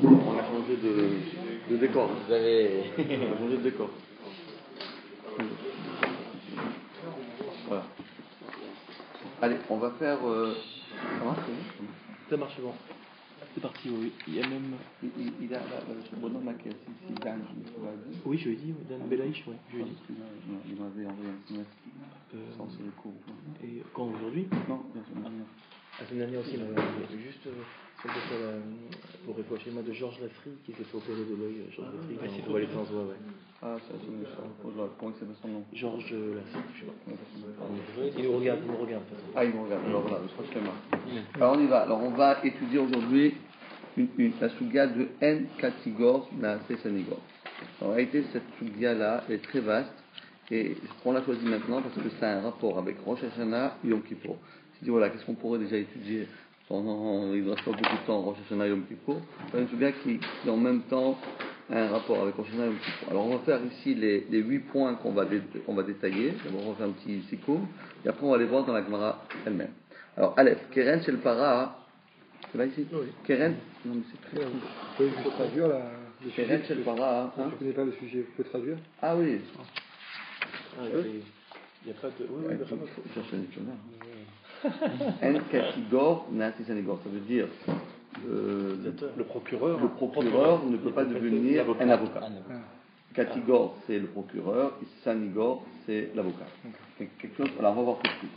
On a changé de décor. Vous avez... On a changé de décor. Voilà. Allez, on va faire... Ça marche, oui. Ça marche bon. C'est parti, oui. Il y a même... Il a ce bonhomme là qui est assis ici, Dan, oui, je lui ai dit, Dan Belaïch, oui, je lui ai dit. Il m'avait envoyé un SMS sans sur le cours. Et quand, aujourd'hui? Non, bien sûr, dernière. La semaine dernière aussi, il m'avait envoyé. Juste celle de ça, pour réfléchir, moi, de Georges Lasserie, qui s'est fait opérer de l'œil. Georges Lasserie, qui s'est fait opérer sans voix, ouais. Ah, c'est comment il s'appelle son nom? Georges Lasserie, je sais pas. Il nous regarde, de toute façon. Ah, il nous regarde, alors voilà, je crois que c'est marre. Alors on y va. Alors on va étudier aujourd'hui la Sugya de N Katigor Naase Sanigor. En réalité, cette Sugya là est très vaste et on l'a choisie maintenant parce que ça a un rapport avec Rosh Hashanah et Yom Kippour. Je dis voilà, qu'est-ce qu'on pourrait déjà étudier pendant, il ne reste pas beaucoup de temps, Rosh Hashanah et Yom Kippour. C'est une Sugya qui en même temps a un rapport avec Rosh Hashanah et Yom Kippour. Alors on va faire ici les 8 points qu'on va détailler. D'abord on va faire un petit sikoum et après on va les voir dans la Gemara elle-même. Alors Aleph, Keren Shel Para. C'est là ici? Oui. Keren? Non, mais c'est très. Vous pouvez traduire le sujet. Keren Shel Para. Je ne connais pas le sujet, vous pouvez traduire? Ah oui. Il n'y a pas de. Oui, oui, vraiment. Il faut chercher un dictionnaire. En Katigor Naase Sanigor. Ça veut dire. Le procureur. Le procureur ne peut pas devenir un avocat. Katigor, c'est le procureur. Et Sanigor, c'est l'avocat. Quelque chose. Alors, on va voir tout de suite.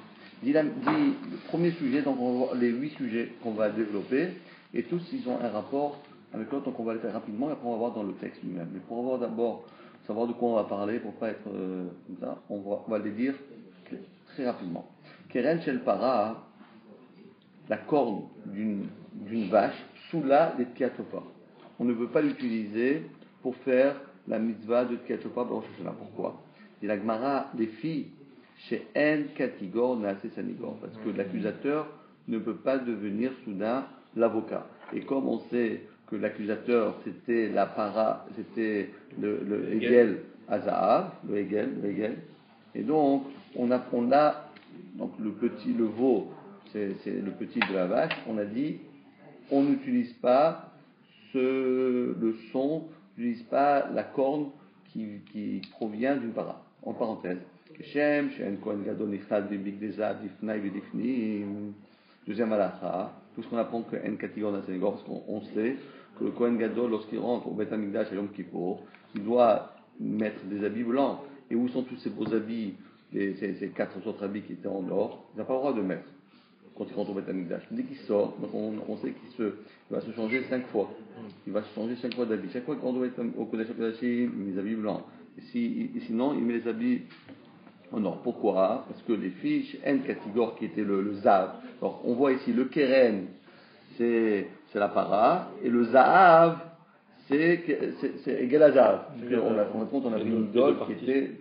Dit le premier sujet, donc on va voir les 8 sujets qu'on va développer, et tous ils ont un rapport avec l'autre, donc on va les faire rapidement, et après on va voir dans le texte lui-même. Mais pour avoir d'abord savoir de quoi on va parler, pour pas être comme ça, on va les dire très rapidement. Keren Shel Para, la corne d'une vache, soula des Tkiatopa. On ne veut pas l'utiliser pour faire la mitzvah de Tkiatopa Rosh Hashanah. Pourquoi? Et la Gemara, les filles, chez En Katigor Naase Sanigor, parce que l'accusateur ne peut pas devenir soudain l'avocat. Et comme on sait que l'accusateur c'était la para, c'était le Hegel Azahav, le Hegel, et donc on a donc le veau, c'est le petit de la vache, on a dit on n'utilise pas le son, on n'utilise pas la corne qui provient d'une para. En parenthèse. Keshem, She'en Kohen Gadol Nichad B'Bigdeza Difnai V'Difnim. Deuxième halakha, tout ce qu'on apprend que En Katigor Naase Sanigor, parce qu'on sait que le Kohen Gadol, lorsqu'il rentre au Beth Hamikdash à Yom Kippour, il doit mettre des habits blancs. Et où sont tous ces beaux habits, ces 4 autres habits qui étaient en or? Il n'a pas le droit de mettre quand il rentre au Beth Hamikdash. Dès qu'il sort, donc on sait qu'il va se changer 5 fois. Il va se changer 5 fois d'habits. Chaque fois qu'il rentre au Kodesh HaKodashim, il met des habits blancs. Et sinon, il met les habits en or. Pourquoi? Parce que les fiches En Katigor, qui était le Zav, alors on voit ici le Keren, c'est la para, et le Zahav, c'est égal à Zahav. On a vu une idole qui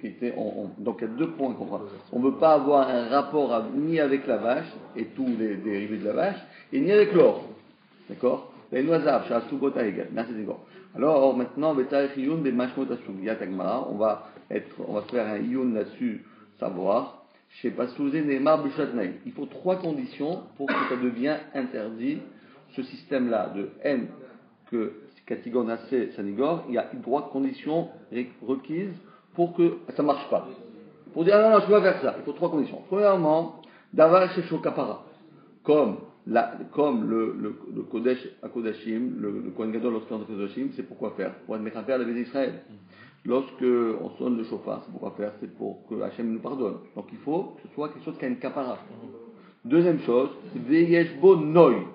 était donc il y a 2 points qu'on voit. On ne veut pas avoir un rapport ni avec la vache, et tous les dérivés de la vache, et ni avec l'or. D'accord? Alors maintenant, on va faire un iyun là-dessus, savoir. Il faut 3 conditions pour que ça devienne interdit, ce système-là de N que Katigor Naase Sanigor. Il y a 3 conditions requises pour que ça ne marche pas. Pour dire non, je ne peux pas faire ça, il faut 3 conditions. Premièrement, Davar Shesho Kapara, comme le Kodesh HaKodashim, le Kohen Gadol lorsqu'il entre au Kodashim, c'est pourquoi faire? Pour être Mechaper à la vie d'Israël. Lorsque on sonne le chauffard, c'est pourquoi faire? C'est pour que Hachem nous pardonne. Donc il faut que ce soit quelque chose qui a une kapara. Deuxième chose, Veyeshbo Noi.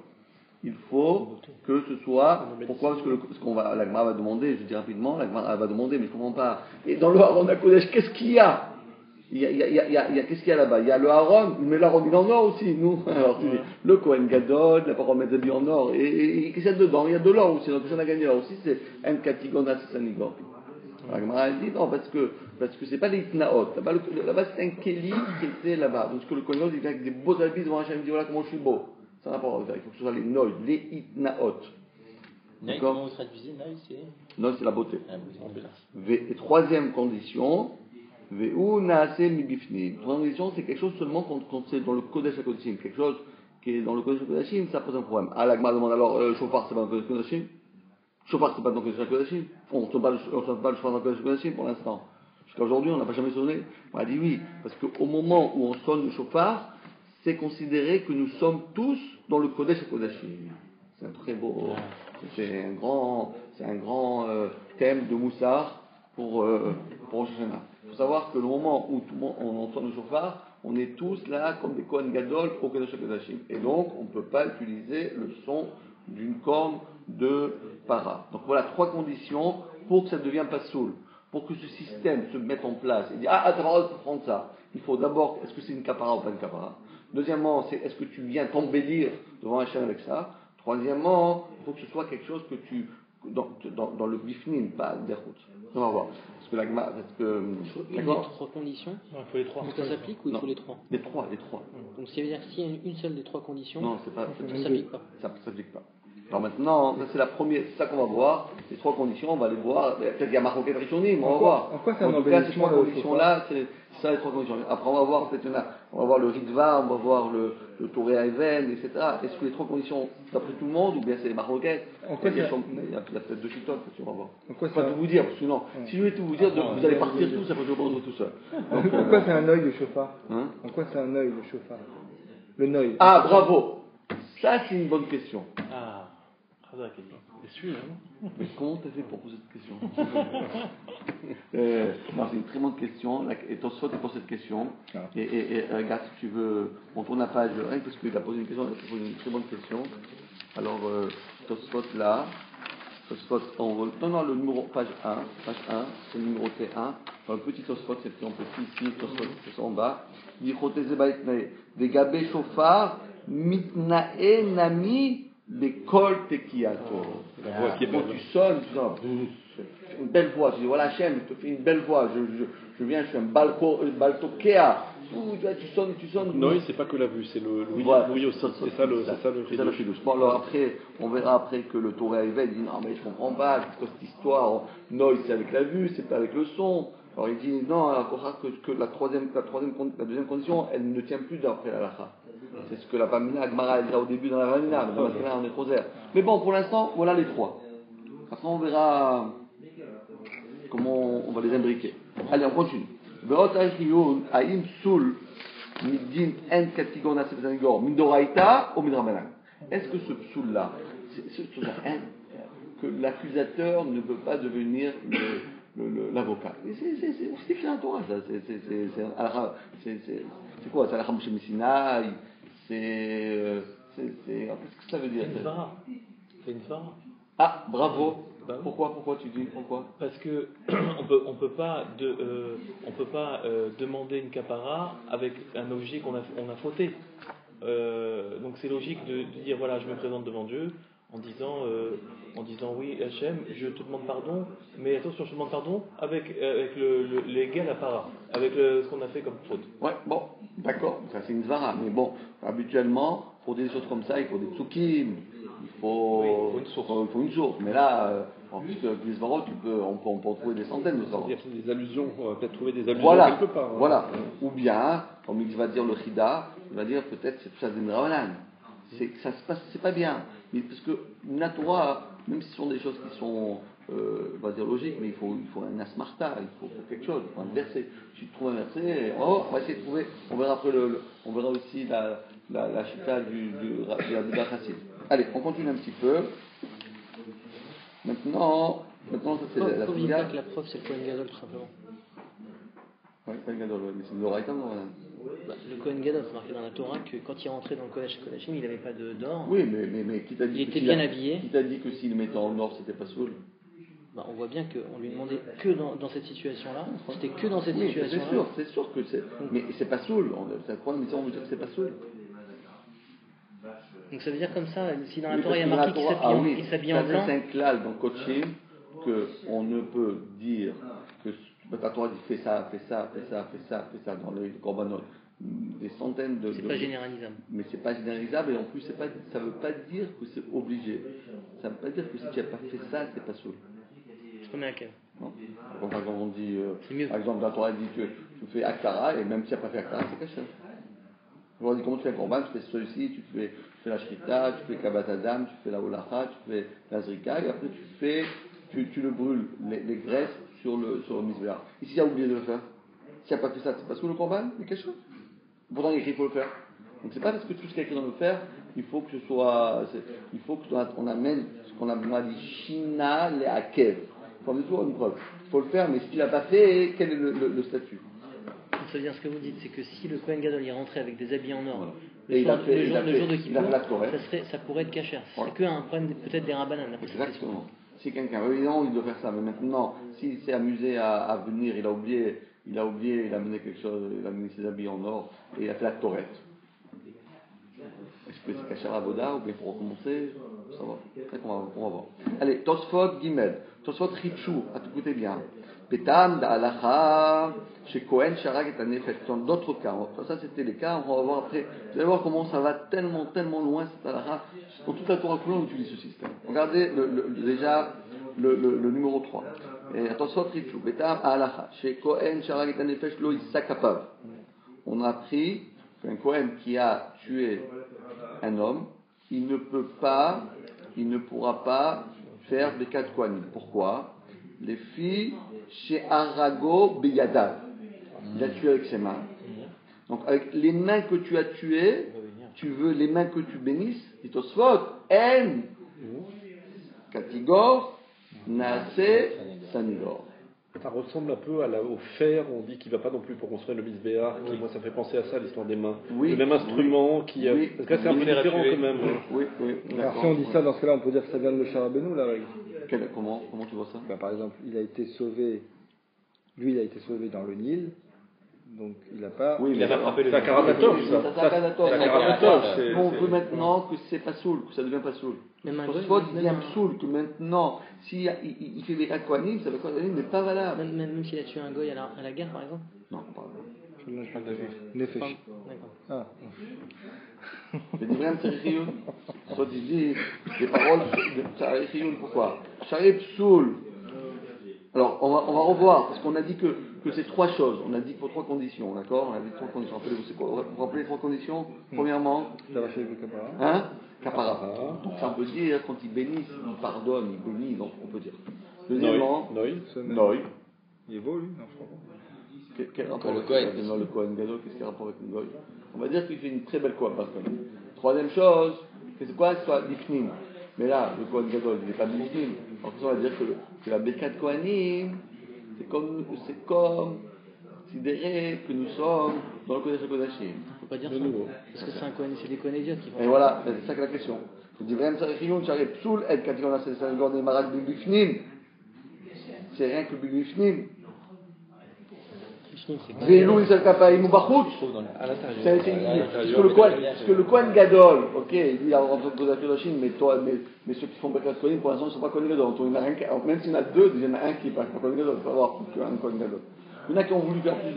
Il faut que ce soit. Pourquoi? Parce que la Gemara va demander, je dis rapidement, la Gemara va demander, mais je ne comprends pas. Et dans le Haron HaKodesh, qu'est-ce qu'il y a? Qu'est-ce qu'il y a là-bas? Il y a le Haron, mais l'Haron il est en or aussi, nous. Alors, le Kohen Gadol, la parole mettre des habits en or, et qu'est-ce qu'il y a dedans? Il y a de l'or aussi, donc ça n'a gagné l'or aussi, c'est En Katigor Naase Sanigor. La Gemara dit non, parce que c'est pas les Itnaot. Là-bas, c'est un Kéli qui était là-bas. Donc, que le Kohen Gadol, il vient avec des beaux habits devant Hachem, il dit voilà comment je suis beau. Ça n'a pas à faire. Il faut que ce soit les Noï, les Itnaot. D'accord? Comment vous traduisez Noï? Noï, c'est la beauté. Et troisième condition, Veu Naase Mi Bifnim. Troisième condition, c'est quelque chose seulement quand c'est dans le Kodesh HaKodashim, quelque chose qui est dans le Kodesh Kodashim, ça pose un problème. Ah, l'Agma demande alors, le chauffard, c'est pas dans le Kodesh Kodashim? Chauffard, c'est pas dans le Kodesh Kodashim? On ne sonne pas le chauffard dans le Kodesh Kodashim pour l'instant. Jusqu'à aujourd'hui, on n'a pas jamais sonné. On a dit oui, parce qu'au moment où on sonne le chauffard, c'est considéré que nous sommes tous dans le Kodesh Kodashim. C'est un très beau, c'est un grand thème de Moussar pour Rosh Hashanah. Il faut savoir que le moment où tout le monde, on entend le chauffard, on est tous là comme des Kohen Gadol au Kodesh Kodashim. Et donc, on ne peut pas utiliser le son d'une corne de para. Donc voilà 3 conditions pour que ça ne devienne pas soul. Pour que ce système se mette en place et dire t'as pas le droit de prendre ça. Il faut d'abord, est-ce que c'est une kapara ou pas une kapara? Deuxièmement, est-ce que tu viens t'embellir devant Hachem avec ça? Troisièmement, il faut que ce soit quelque chose que tu dans le bifnim, pas derroute. On va voir. Parce que il y a 3 conditions. Non, il faut les 3. Donc ça s'applique ou il faut les 3? Les trois. Donc ça veut dire que s'il y a une seule des 3 conditions, Non, ça ne s'applique pas. Ça s'applique pas. Alors maintenant, ça c'est la première, c'est ça qu'on va voir. Les 3 conditions, on va les voir. Peut-être qu'il y a Marocain Rishonim, on va voir. En quoi c'est un En tout cas, ces 3 embellissement, conditions-là, c'est ça les 3 conditions. Après, on va voir peut-être on va voir le Ritva, on va voir le Toré Even, etc. Est-ce que les 3 conditions, c'est d'après tout le monde, ou bien c'est les Marocains? En quoi il y a peut-être 2 chitotes, on va voir. En quoi Je ne peux pas tout vous dire, parce que sinon, si je vais tout vous dire, vous allez partir tous, après je vais prendre tout seul. En quoi c'est un œil le chauffard? Hein? En quoi c'est un œil le chauffard? Le noeil. Ah, bravo! Ça, c'est une bonne question. Ah, c'est sûr, hein? Mais comment tu as fait pour poser cette question? Non, c'est une très bonne question. Et Tosfot pose cette question. Et regarde, si tu veux, on tourne la page, rien parce qu'il a posé une question, il a posé une très bonne question. Alors, Tosfot là, Tosfot non, le numéro, page 1, c'est le numéro T1. Dans le petit Tosfot, c'est écrit en petit ici, Tosfot, c'est en bas. Il dit, Choteze Baitnae, Vegabé Shofar, Mitnae Nami, des kol tekiato. Quand tu sonnes, une belle voix. Tu dis voilà Hachem, je te fais une belle voix. Je viens, je suis un baltokea. Tu sonnes. Non, c'est pas que la vue, c'est le bruit aussi. C'est ça le chidouche. Bon, alors après, on verra après que le Torah Ével dit non mais je comprends pas, c'est quoi cette histoire? Noi c'est avec la vue, c'est pas avec le son. Alors il dit non, alors que la deuxième condition, elle ne tient plus d'après la lacha. C'est ce que la Pamina Agmara a dit au début dans la Pamina, mais dans la Pamina on est trop zère. Mais bon, pour l'instant, voilà les 3. Après on verra comment on va les imbriquer. Allez, on continue. Aïm Soul Midin En Katigona Septanigor Midoraita ou Midrabanan. Est-ce que ce psoul là, que l'accusateur ne peut pas devenir l'avocat? C'est écrit dans la Torah, ça. C'est quoi? C'est la Hamshem Sinai. Qu'est-ce que ça veut dire? C'est une phare. Ah, bravo. Pourquoi tu dis pourquoi? Parce que on peut pas demander une capara avec un objet qu'on a fauté. Donc c'est logique de dire voilà, je me présente devant Dieu en disant oui Hachem, je te demande pardon, mais attention, je te demande pardon avec l'égal à para, avec ce qu'on a fait comme faute. Ouais, bon, d'accord, ça c'est une zvara, mais bon, habituellement, pour des choses comme ça, il faut des tsukim, il faut une source. Mais là, puisque les svarot, on peut en trouver des centaines de svarot. C'est des allusions, on va peut-être trouver des allusions voilà, quelque part. Hein. Voilà, ou bien, comme il va dire le Chida, il va dire peut-être c'est tout ça des Rawanan. Ça se passe, c'est pas bien. Mais parce que la Torah, même si ce sont des choses qui sont, on va dire logiques, mais il faut un asmarta, il faut quelque chose, il faut un verset. Si tu trouves un verset, on va essayer de trouver. On verra après on verra aussi la chita du Chassid. Allez, on continue un petit peu. Maintenant ça c'est la Faut dire que la preuve c'est le Kohen Gadol tout simplement. Oui, Kohen Gadol, mais c'est le Doraïta, non? Le Kohen Gadol, c'est marqué dans la Torah que quand il est rentré dans le Kodesh Kodashim, il n'avait pas d'or. Oui, mais qui t'a dit il était bien habillé. Qui t'a dit que s'il mettait en or, c'était pas saoul? On voit bien qu'on lui demandait que dans cette situation-là. C'était que dans cette situation-là. C'est sûr que c'est. Mais c'est pas saoul. C'est un problème, mais on veut dire que c'est pas saoul. Donc ça veut dire comme ça, si dans la Torah il y a marqué qu'il s'habille en blanc. C'est un klal dans Kochim qu'on ne peut dire que la Torah dit fais ça dans les korbanot. Des centaines de. C'est pas généralisable. Mais c'est pas généralisable et en plus ça veut pas dire que c'est obligé. Ça veut pas dire que si tu n'as pas fait ça, c'est pas saoul. Je connais laquelle. Non. Par exemple, on dit, c'est mieux. par exemple, la Torah dit tu fais Akara et même si tu n'as pas fait Akara, c'est caché. Je leur dis comment tu fais un corban, tu fais celui-ci, tu fais la shrita, tu fais kabat adam, tu fais la holacha, tu fais la zrika, et après tu le brûles, les graisses sur le misbéach. Et si tu as oublié de le faire, si tu n'as pas fait ça, c'est pas sous le corban, il y a quelque chose. Pourtant, il est écrit, il faut le faire. Donc c'est pas parce que tout ce qui est écrit dans le faire, il faut que on amène ce qu'on a dit shina le akev. Il faut amener toujours une preuve. Il faut le faire, mais si tu l'as pas fait, quel est le statut? Ça veut dire ce que vous dites, c'est que si le Kohen Gadol est rentré avec des habits en or, Voilà. le jour de Kippour, ça pourrait être cachère. C'est Voilà. qu'un problème peut-être des rabbanan. Exactement. Si quelqu'un, évidemment, il doit faire ça, mais maintenant, s'il s'est amusé à venir, il a amené quelque chose, il a amené ses habits en or, et il a fait la torette. Est-ce que c'est caché à la Boda, ou bien pour recommencer? Ça va. On va voir. Allez, Tosfot Gimel. Tosfot Richou, à tout écoutez bien. Petam d'Alacha, chez Kohen, Sharag et Tanefet. Dans d'autres cas, ça c'était les cas, on va voir après. Vous allez voir comment ça va tellement loin cette Alacha. Dans toute la Torah coulée, on utilise ce système. Regardez déjà le numéro 3. Et attention, Richou. Petam d'Alacha, chez Kohen, Sharag et Tanefet, lo Isakapav. On a appris qu'un Kohen qui a tué un homme, il ne pourra pas faire des quatre Kohanim. Pourquoi? Les filles chez Arago Beyadav. Il a tué avec ses mains. Donc avec les mains que tu as tuées, tu veux les mains que tu bénisses. Tosfot, En, Katigor, Naase, Sanigor. Ça ressemble un peu au fer, on dit qu'il ne va pas non plus pour construire le misbéach, qui moi ça me fait penser à ça, l'histoire des mains. Oui, le même instrument qui a... oui, parce que là c'est un peu différent quand même. Oui. Alors si on dit ça, dans ce cas-là, on peut dire que ça vient de Moshe Rabbeinu, la règle. Comment tu vois ça? Par exemple, il a été sauvé dans le Nil, donc il n'a pas... Oui, Il a frappé le C'est un Karamatov, ça. C'est un Karamatov, c'est... on veut maintenant que c'est pas soul, que ça devient pas soul. Tosfot dit un psoul, que maintenant, si il fait des quatre Kohanim, ça veut quoi n'est pas valable. Même s'il a tué un goy à la guerre, par exemple. Non, pardon. Je parle de Nefesh. D'accord. Ah. Mais dis vraiment Tsarechioun. Soit il dit des paroles de Tsarechioun, pourquoi? Sharib psoul. Alors, on va revoir, parce qu'on a dit que c'est trois choses. On a dit pour trois conditions, d'accord? On a dit trois conditions. Rappelez-vous, c'est quoi? Vous vous rappelez les trois conditions? Premièrement, Kapara. Donc ça, on peut dire, quand il bénit, il pardonne, il bénit, donc on peut dire. Deuxièmement, Noi. Il est beau, lui? Non, je crois pas. Quel rapport avec le Kohen Gadol? Qu'est-ce qu'il y a rapport avec le Goy? On va dire qu'il fait une très belle Kohen. Troisième chose, c'est quoi? C'est soit Difnim. Mais là, le Kohen Gadol, il n'est pas Difnim. Alors on va dire que la Birkat Kohanim, c'est comme considérer que nous sommes dans le Kodesh HaKodashim. Il ne faut pas dire ça. Parce que c'est des Kohen idiotes qui font Et voilà, c'est ça que la question. Je dis vraiment Tsarechioun, Sharib Psoul, El Katikon Asel des Marak Bibifnim. C'est rien que Bibifnim. Vélo, Isal Kapaïm ou Bachout. Parce que le Kohen Gadol, ok, il dit en tant que Kodesh HaKodashim, mais ceux qui font Birkat Kohanim, pour l'instant, ils ne sont pas Kohen Gadol. Même s'il y en a deux, il y en a un qui n'est pas Kohen Gadol. Il faut avoir plus qu'un Kohen Gadol. Il y en a qui ont voulu faire plus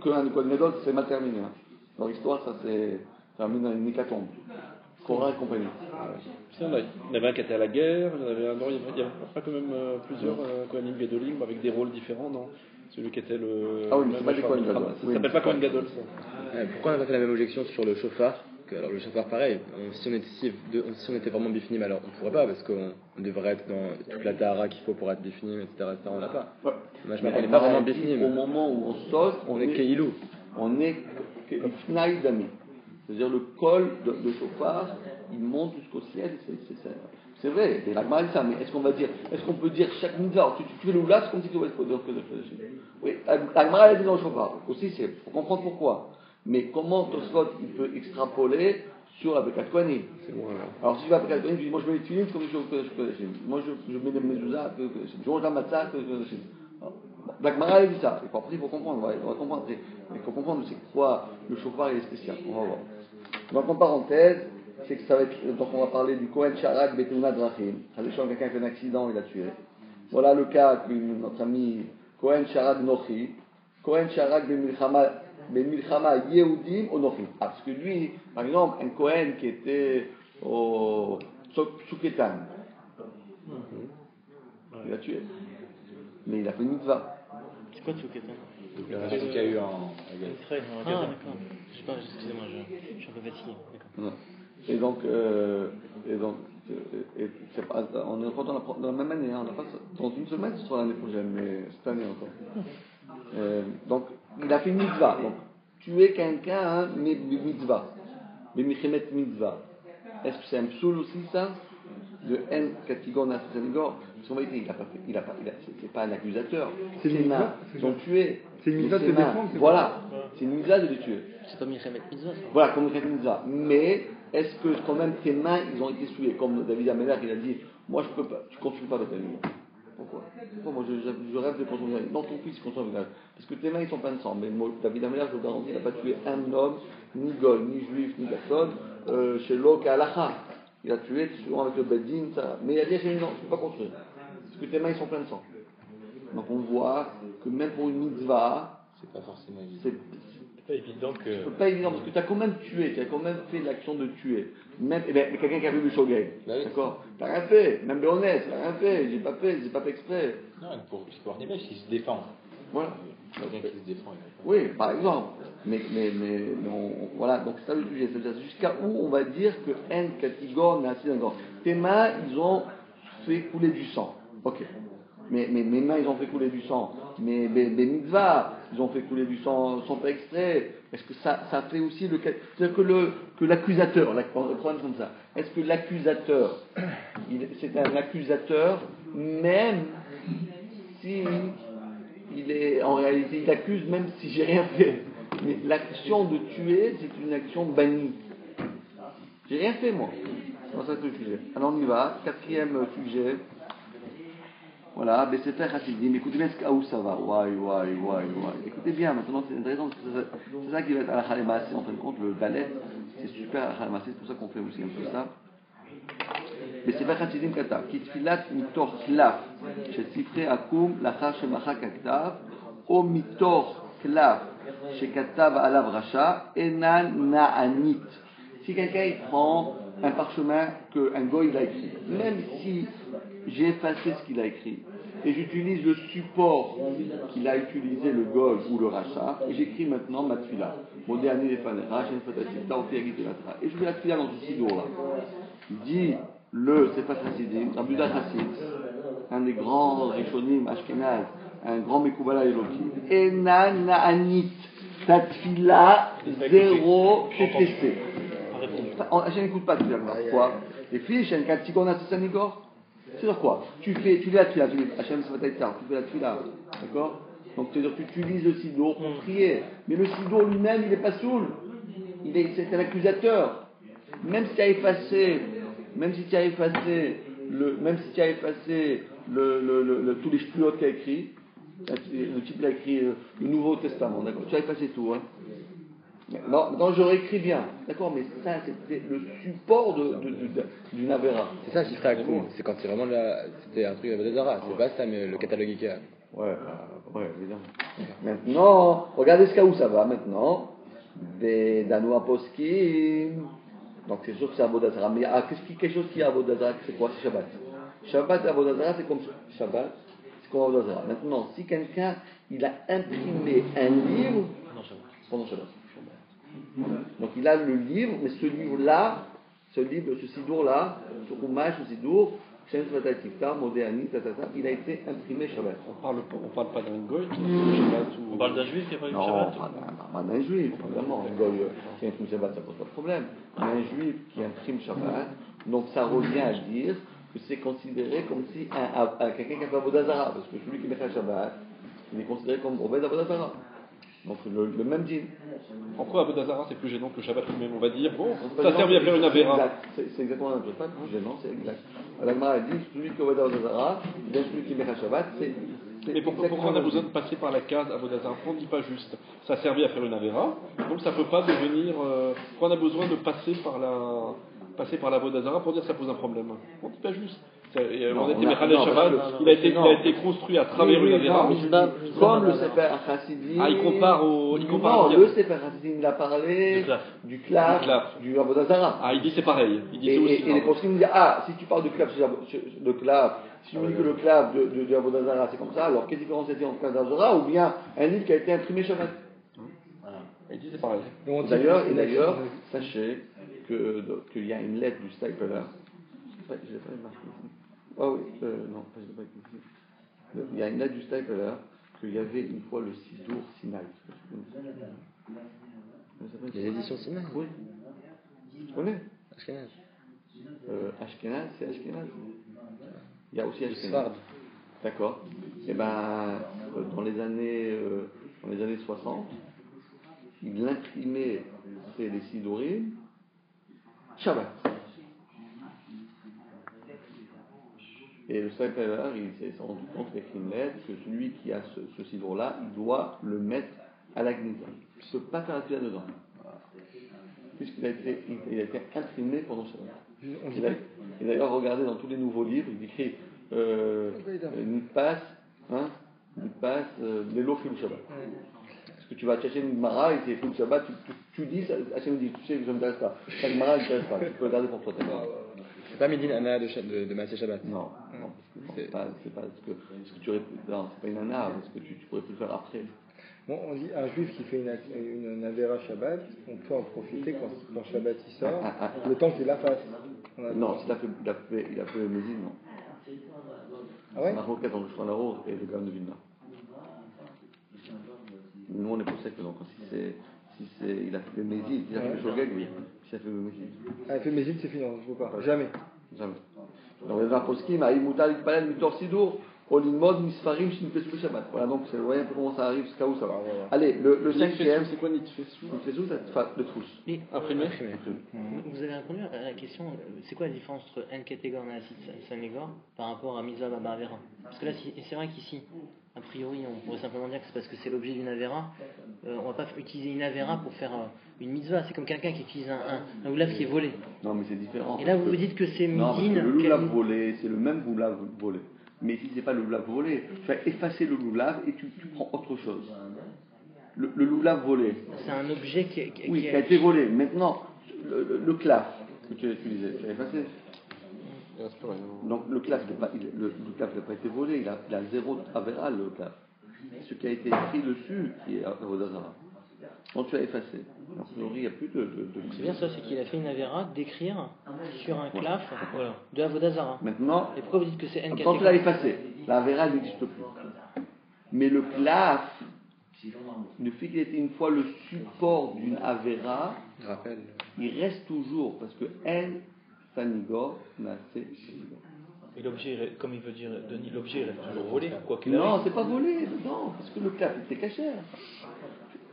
qu'un Kohen Gadol, c'est mal terminé. Hein. Dans l'histoire, ça c'est terminé dans une hécatombe. Cora et compagnie. Il y en avait un qui était à la guerre, il y avait pas quand même plusieurs Kohanim Gadolim avec des rôles différents, non? Celui qui était le... Ah oui, mais c'est pas des Kohen Gadol. Ça s'appelle pas Kohen Gadol, ça. Pourquoi on n'a pas fait la même objection sur le chauffard? Alors le chauffard pareil, si on était vraiment bifnim, alors on ne pourrait pas, parce qu'on devrait être dans toute la tahara qu'il faut pour être bifnim, etc. On l'a pas. Ouais. Moi je m'appelle pas vraiment bifnim. Au moment où on saute, on est keilou. On est ifnaï dami. C'est-à-dire le col de chauffard, il monte jusqu'au ciel, c'est vrai, c'est la mal ça, mais est-ce qu'on peut dire chaque mitzvah, tu fais le oula, c'est comme si tu vas être que de oui, Agmara a dit dans le chauffard, aussi il faut comprendre pourquoi. Mais comment Tosfot il peut extrapoler sur la Birkat Kohanim? Alors si je vais à la Birkat Kohanim, je dis moi je mets les tuiles comme je fais. Moi je mets des mezuzahs, je mange la matzah, L'Agmara a dit ça. Après il faut comprendre, on va comprendre. Il faut comprendre c'est quoi le chauffard est spécial. On va voir. Donc en parenthèse, c'est que ça va être, donc on va parler du Kohen Sharag Beteuna Drachim. Quelqu'un qui a fait un accident, il a tué. Voilà le cas que notre ami Kohen Sharag Nochi, Kohen Sharag Bemilchama Yehudim Onochi. Parce que lui, par exemple, un Kohen qui était au Tsuketan, il a tué. Mais il a fait une mitzvah. C'est quoi Tsuketan? L'opération qu'il y a eu en... Ah, d'accord. excusez-moi, je suis un peu fatigué. D'accord. C'est pas, on est encore dans la même année, hein, on n'a pas, dans une semaine ce sera l'année prochaine, mais cette année encore. Donc, il a fait une mitzvah. Donc, tuer quelqu'un, hein, mais mitzvah. Mais michemet mitzvah. Est-ce que c'est un psoul aussi, ça? De N, Katigor, Nassanigor? Parce qu'on va dire, c'est pas un accusateur. C'est une mitzvah. Ils ont tué. C'est une mitzvah de défendre. Voilà. C'est une mitzvah de les tuer. C'est comme Michemet Mitzvah, ça. Voilà, comme Michemet mitzvah. Mais, est-ce que quand même tes mains, ils ont été souillées? Comme David Améler, il a dit, moi je peux pas, tu continues pas avec la ligne. Pourquoi? Moi je rêve de continuer. Non, ton fils continue avec la ligne. Parce que tes mains, ils sont pleines de sang. Mais moi, David Améler, je vous garantis, il n'a pas tué un homme, ni Gol, ni juif, ni personne, chez Lok et Alacha. Il a tué souvent avec le Bedin, ça. Mais il a dit, non, je ne peux pas construire. Parce que tes mains, ils sont pleines de sang. Donc on voit que même pour une mitzvah, C'est pas forcément évident. C'est pas évident que. C'est pas évident parce que tu as quand même tué, tu as quand même fait l'action de tuer. Même quelqu'un qui a vu le shogeg, oui. d'accord? T'as rien fait, même Béonès, t'as rien fait, j'ai pas fait exprès. Non, pour Arnimèche, il se défend. Voilà. Quelqu'un qui se défend. Oui, par exemple. Mais voilà, donc c'est ça le sujet. C'est-à-dire jusqu'à où on va dire que N, Katigor, Nassi, d'accord. Tes mains, ils ont fait couler du sang. Ok. Mais mes mains, ils ont fait couler du sang. Mais mitzvahs, ils ont fait couler du sang sans faire exprès. Est-ce que ça fait aussi le cas? C'est-à-dire que l'accusateur, le problème comme ça. Est-ce que l'accusateur, c'est un accusateur, même si il est, en réalité, il accuse même si j'ai rien fait. Mais l'action de tuer, c'est une action bannie. J'ai rien fait, moi. C'est ça le sujet. Alors on y va. Quatrième sujet. Voilà, Besefer Hasidim. Écoutez bien où ça va. Ouai. Écoutez bien, maintenant c'est intéressant parce que c'est ça qui va être à la Khalemasi. En fin de compte, le ballet, c'est super à la Khalemasi. C'est pour ça qu'on fait aussi un peu ça. בספר חסידים כתב, כי תפילת מתוך קלף שספרי עקום לאחר שמחק הכתב, או מתוך קלף שכתב עליו רשע, אינן נענית. Si quelqu'un il prend un parchemin qu'un goy a écrit, même si j'ai effacé ce qu'il a écrit, et j'utilise le support qu'il a utilisé, le goy ou le rachat, et j'écris maintenant ma tfila, modéani les fanecha, j'ai une fatativta, au pied et je vais la tfila dans ce sidour-là. Il dit le Sefer Hasidim, Rabbi Yehuda Chassid, un des grands Rishonim Ashkenaz, un grand Mekubala Eloki, Ena Na'anit, ta tfila, 0 TTC. Hachem n'écoute pas tfila, pourquoi? Les filles, Hachem, quand tu connais Sanigor, c'est-à-dire quoi? Tu fais la tfila, Hachem, ça va être tard, tu fais la tfila, d'accord? Donc, c'est-à-dire que tu utilises le sidour pour prier, mais le sidour lui-même, il n'est pas soul, c'est un accusateur. Même si tu as effacé tous les shpuyot qu'il a écrit, le type a écrit le Nouveau Testament, d'accord? Tu as effacé tout, hein? Non, je réécris bien, d'accord? Mais ça, c'était le support d'une Avera. C'est ça, Sifrei Akoum. C'est quand c'est vraiment c'était un truc avec des Zara. C'est pas ça, mais le catalogue Ikea. Ouais, évidemment. Maintenant, regardez où ça va maintenant. Des Danois Poskim. Donc c'est sûr que c'est Avodazara. Mais quelque chose qui est Avodazara, c'est quoi? C'est Shabbat. Shabbat et Avodazara, c'est comme Shabbat, c'est comme Avodazara. Maintenant, si quelqu'un il a imprimé un livre pendant Shabbat. Donc il a le livre, mais ce livre-là, ce sidour-là, ce Chumash, ce sidour, Shem Fatatifta, Modéani, il a été imprimé Shabbat. On parle pas d'un goy qui a Shabbat ou... On parle d'un juif qui a pas eu Non, Shabbat. pas d'un juif, évidemment. Un goy qui imprime Shabbat, ça pose pas de problème. Mais un juif qui imprime Shabbat, donc ça revient à dire que c'est considéré comme si quelqu'un qui a fait Avodazara, parce que celui qui met Shabbat, il est considéré comme Obed Avodazara. Donc le même dîme. En quoi Avodazara c'est plus gênant que le Shabbat lui-même? On va dire, bon, ça a servi à faire une avéra. C'est exactement la même chose, pas plus gênant, c'est exact. L'Agmara a dit, celui qui est Obed Avodazara, celui qui met Shabbat, c'est. Mais pourquoi on a besoin de passer par la case Avodazara? Pourquoi on ne dit pas juste ça a servi à faire une avéra, donc ça ne peut pas devenir. Pourquoi on a besoin de passer par la Avodazara pour dire que ça pose un problème? On ne dit pas juste. Il a été construit à travers une avéra. Comme le Sefer Hasidim. Il compare Non, le Sefer Hasidim, il a parlé du clav, du Avodazara. Il dit c'est pareil. Il dit et les poskim disent si tu parles de clav, si tu me dis que le clav de Avodazara c'est comme ça, alors quelle différence était entre clav d'Avodazara ou bien un livre qui a été imprimé Shabbat? Il dit c'est pareil. D'ailleurs, sachez qu'il y a une lettre du stapler. Je l'ai pas marqué ici. Ah oui, non, je l'ai pas écrit ici. Il y a une lettre du stapler qu'il y avait une fois le Sidour Sinai. Les éditions Sinai. Oui. Tu connais Ashkenaz. Ashkenaz, c'est Ashkenaz. Il y a aussi Ashkenaz. Sfard. D'accord. Et ben, dans les années 60, il imprimait les Sidourim Shabbat. Et le stapler, il s'est rendu compte avec une lettre que celui qui a ce Sidour-là, il doit le mettre à la Gnisa. Il ne peut pas faire la tuile dedans. Puisqu'il a été imprimé pendant Shabbat. Et d'ailleurs, regardez dans tous les nouveaux livres, il écrit Nitpas, Lelo Fil Shabbat. Parce que tu vas chercher une Gemara et c'est Fil Shabbat, tu dis, Hachem dit, tu sais que je ne m'intéresse pas. Cette Gemara ne m'intéresse pas, tu peux regarder pour toi. C'est pas Midin Anna de Maaseh Shabbat. Non, c'est pas ce que tu aurais pu. Non, c'est pas une Anna, parce que tu pourrais plus le faire après. Bon, on dit un juif qui fait une Avera Shabbat, on peut en profiter quand Shabbat il sort, le temps qu'il la fasse. Non, s'il a fait le Mézid, non. Ah ouais? On a requête dans le Shulchan et le Gaon de Vilna. Nous, on est pour ça que donc, si il a fait le Mézid, il a fait le Shogeg, oui. S'il a fait le Mézid. Ah, il fait Mézid, c'est fini, je ne peux pas. Jamais. Donc, il y a un poskim, à Imutal, Itpalel, Mitor Sidour. Olinmod, Misfarim, Shinfesou, Shabbat. Voilà, donc vous voyez un peu comment ça arrive, jusqu'à où ça va. Allez, le cinquième. C'est quoi Nitfesou? Nitfesou, c'est le trousse. Imprimé. Vous avez répondu à la question, c'est quoi la différence entre N-Categor et Sanégor par rapport à Mitzvah Baba Avera? Parce que là, c'est vrai qu'ici, a priori, on pourrait simplement dire que c'est parce que c'est l'objet d'une Avera. On va pas utiliser une Avera pour faire une Mitzvah. C'est comme quelqu'un qui utilise un loulav qui est volé. Non, mais c'est différent. Et là, vous dites que c'est Midin. Le loulav volé, c'est le même loulav volé. Mais si ce n'est pas le loulav volé, tu vas effacer le loulav et tu prends autre chose. Le loulav volé. C'est un objet qui a été volé. Maintenant, le claf que tu disais, tu as effacé. Donc le claf n'a pas été volé, il a zéro avéra le claf. Ce qui a été écrit dessus, qui est Avodazara. Donc tu as effacé. A priori, il n'y a plus de. C'est bien ça, c'est qu'il a fait une avéra d'écrire sur un claf de Avodazara. Maintenant, et pourquoi vous dites que c'est quand tu l'as effacé, l'avéra n'existe plus. Mais le claf, le fait qu'il ait été une fois le support d'une avéra, il reste toujours, parce que N, Sanigor, Nassé, Sanigor. Et l'objet, comme il veut dire Denis, l'objet reste toujours volé, quoi qu'il arrive. Non, c'est pas volé, non, parce que le claf était caché.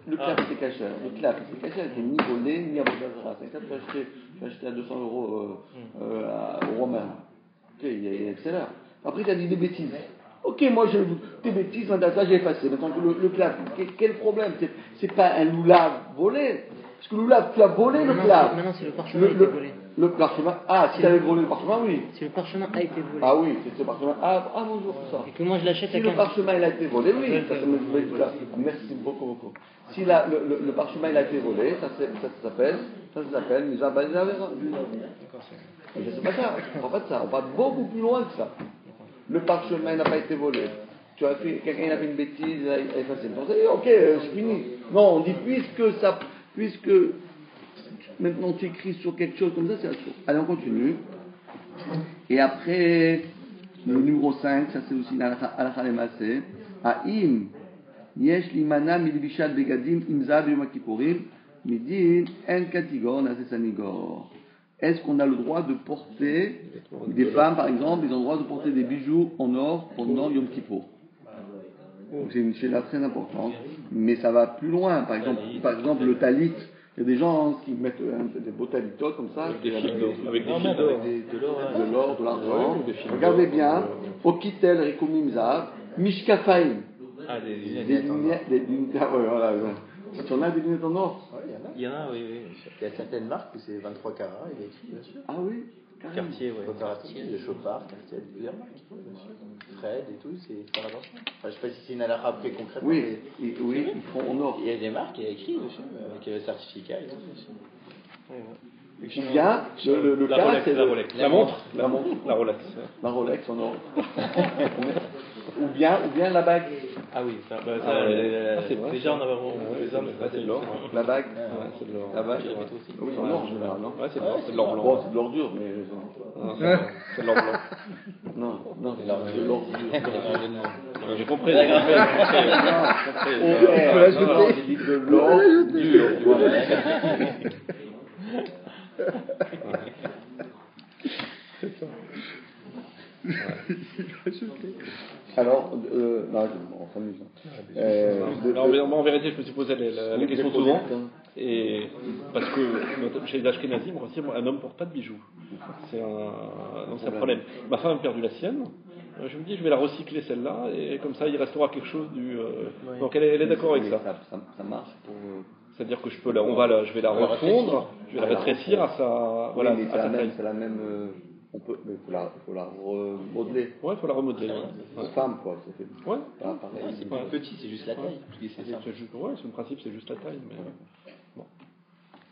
Le clap était caché, il était ni volé, ni Avodazara. C'est un clap que j'ai acheté à 200 € au Romain. Ok, il y a excellent. Après, tu as dit des bêtises. Ok, moi, tes bêtises, j'ai effacé. Maintenant, le clap, quel problème? C'est pas un loulav volé. Parce que le loulav, tu as volé le clap. Maintenant, c'est le parchemin qui a été volé. Le parchemin, si tu avais volé le parchemin, oui. Si le parchemin a été volé. Ah oui, c'est le parchemin. Ah bonjour, ça. Et que moi je l'achète si le parchemin il a été volé, oui. Merci beaucoup. Si le parchemin il a été volé, ça s'appelle Misa Bazavera. Mais c'est pas ça, on parle pas de ça, on parle beaucoup plus loin que ça. Le parchemin n'a pas été volé. Quelqu'un a fait une bêtise, il a effacé. Ok, c'est fini. Non, on dit puisque maintenant tu écris sur quelque chose comme ça, c'est la chose. Allez, on continue. Et après, le numéro 5, ça c'est aussi Alakha Lemassé. Aïm, Yesh Limana Milbishad Begadim Imza Biyom Kippurim, Midin En Katigor Nase Sanigor. Est-ce qu'on a le droit de porter, des femmes par exemple, ils ont le droit de porter des bijoux en or pendant Yom Kippour? Donc c'est une chaîne très importante, mais ça va plus loin. Par exemple le talit. Il y a des gens qui mettent des beaux talitotes comme ça, avec des fils d'or, de l'or, de l'argent. Regardez bien, Okitel Rekumim Zav, Mishkafaim. Des lunettes. Voilà. Tu en as des lunettes en or? Il y en a, oui. Il y a certaines marques où c'est 23 carats, il est écrit, bien sûr. Ah oui? Cartier, oui. Le Chopard, Cartier, plusieurs marques. Fred et tout, c'est faire attention. Enfin, je ne sais pas si c'est une alara très concrète. Oui, ils font en or. Il y a des marques, il y a écrit dessus, avec le certificat et tout dessus. Oui. Ou bien, le La cas, Rolex, c'est la Rolex. La montre, la Rolex. la Rolex en or. ou bien la bague. Ah oui, ça, c'est vrai, déjà on avait les hommes, c'est de l'or. La bague. Ouais, c'est de l'or. La bague. Pyramide aussi. Oui, en or en général, non? Ouais, c'est de l'or, c'est de l'or Bon, blanc. c'est de l'or dur, mais. C'est de l'or blanc. Non, c'est de l'or dur. J'ai compris. Non, j'ai dit de l'or dur. Alors, non, on s'amuse. En vérité, je me suis posé la question souvent, et parce que chez les Ashkénazim, un homme ne porte pas de bijoux. C'est un problème. Ma femme a perdu la sienne. Je me dis, je vais la recycler celle-là, et comme ça, il restera quelque chose du. Donc, elle est d'accord avec ça. Ça marche pour. C'est-à-dire que je vais la refondre, je vais la rétrécir à sa, voilà, à sa taille. c'est la même. On peut, mais il faut la remodeler. Ouais, il faut la remodeler. Aux femmes, quoi. Ça fait Ouais. pas pareil. C'est pas petit, c'est juste la taille. C'est juste, ouais, c'est le principe, c'est juste la taille. Mais... Bon.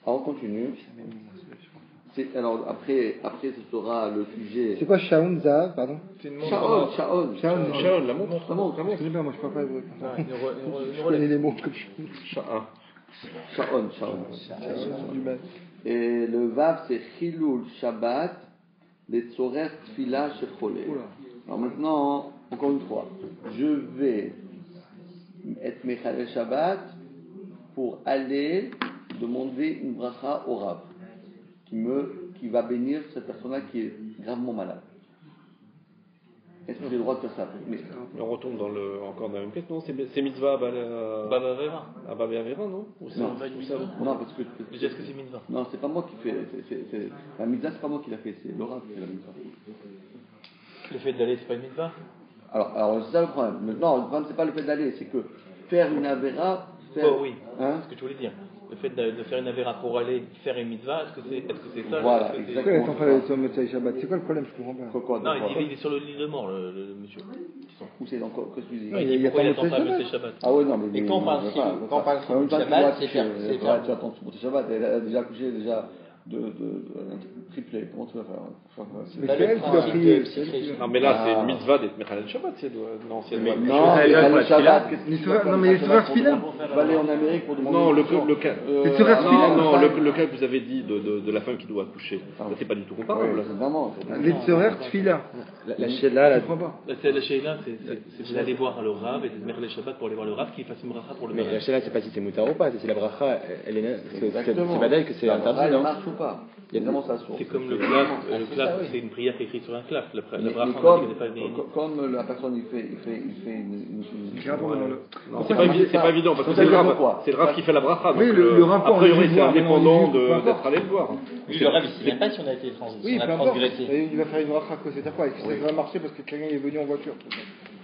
Alors, on continue. Alors, après, ce sera le sujet. C'est quoi Shaun Zahav, pardon? Shaon, la montre. Excusez-moi, moi je parle pas hébreu. Je connais les mots comme Shaon. Et le Vav, c'est Chilul Shabbat, les Tzorer Tfila Shecholé. Alors maintenant, encore une fois, je vais être Mechalel Shabbat pour aller demander une bracha au Rav qui va bénir cette personne-là qui est gravement malade. Est-ce que j'ai le droit de faire ça? Mais on retombe encore dans la même question. C'est mitzvah à Baba Avera, non? Non, parce que. Déjà, est-ce que c'est mitzvah? Non, c'est pas moi qui fais. La mitzvah, c'est pas moi qui l'a fait, c'est Laura qui fait la mitzvah. Le fait d'aller, c'est pas une mitzvah? Alors c'est ça le problème. Non, le problème, c'est pas le fait d'aller, c'est que faire une avera. Oh oui, hein? c'est ce que tu voulais dire. Le fait de faire une avera pour aller faire une mitzvah, est-ce que c'est ça? Voilà, exactement. Pourquoi il est sur Motzei Shabbat? C'est quoi le problème? Je comprends pas. Non, il est sur le lit de mort, le monsieur. Où c'est encore? Qu'est-ce que tu dis? Il dit pourquoi il attend pas Motzei Shabbat? Ah oui, non, mais. Et quand on parle de Shabbat, c'est faire. Tu attends pour Motzei Shabbat, elle a déjà accouché de triplé. Comment tu vas faire? Mais c'est elle qui doit prier. Non, mais là, c'est une mitzvah d'être Mechalel Shabbat, c'est l'ancienne. Non, le Shabbat. Non, mais les Tzorer Tfila. Tu vas aller en Amérique pour demander. Non, le cas que vous avez dit de la femme qui doit accoucher, c'est pas du tout comparable. Vraiment. Les Tzorer Tfila. La Sheila, Je comprends pas. La Sheila, c'est d'aller voir le Rav et de Mechalel Shabbat pour aller voir le Rav qui fasse une bracha pour le mais Rav. la Sheila, c'est pas si c'est moutar ou pas, c'est si la bracha, elle est Exactement. c'est badaï que c'est interdit, Elle non? marche ou pas? Évidemment, ça source. C'est comme le clap, c'est une prière qui est écrite sur un clap. La bracha, on dit qu'elle n'est pas comme la personne il fait une Non, c'est pas évident parce que c'est le Rav qui fait la bracha. Oui, donc le rapport, a priori, on c'est dit indépendant peu importe. d'être allé le voir. Oui, le Rav, il ne sait même pas si on a été Oui, peu importe. transgressé. Et il va faire une bracha, quoi. C'est-à-dire quoi? Ça va marcher parce que quelqu'un est venu en voiture.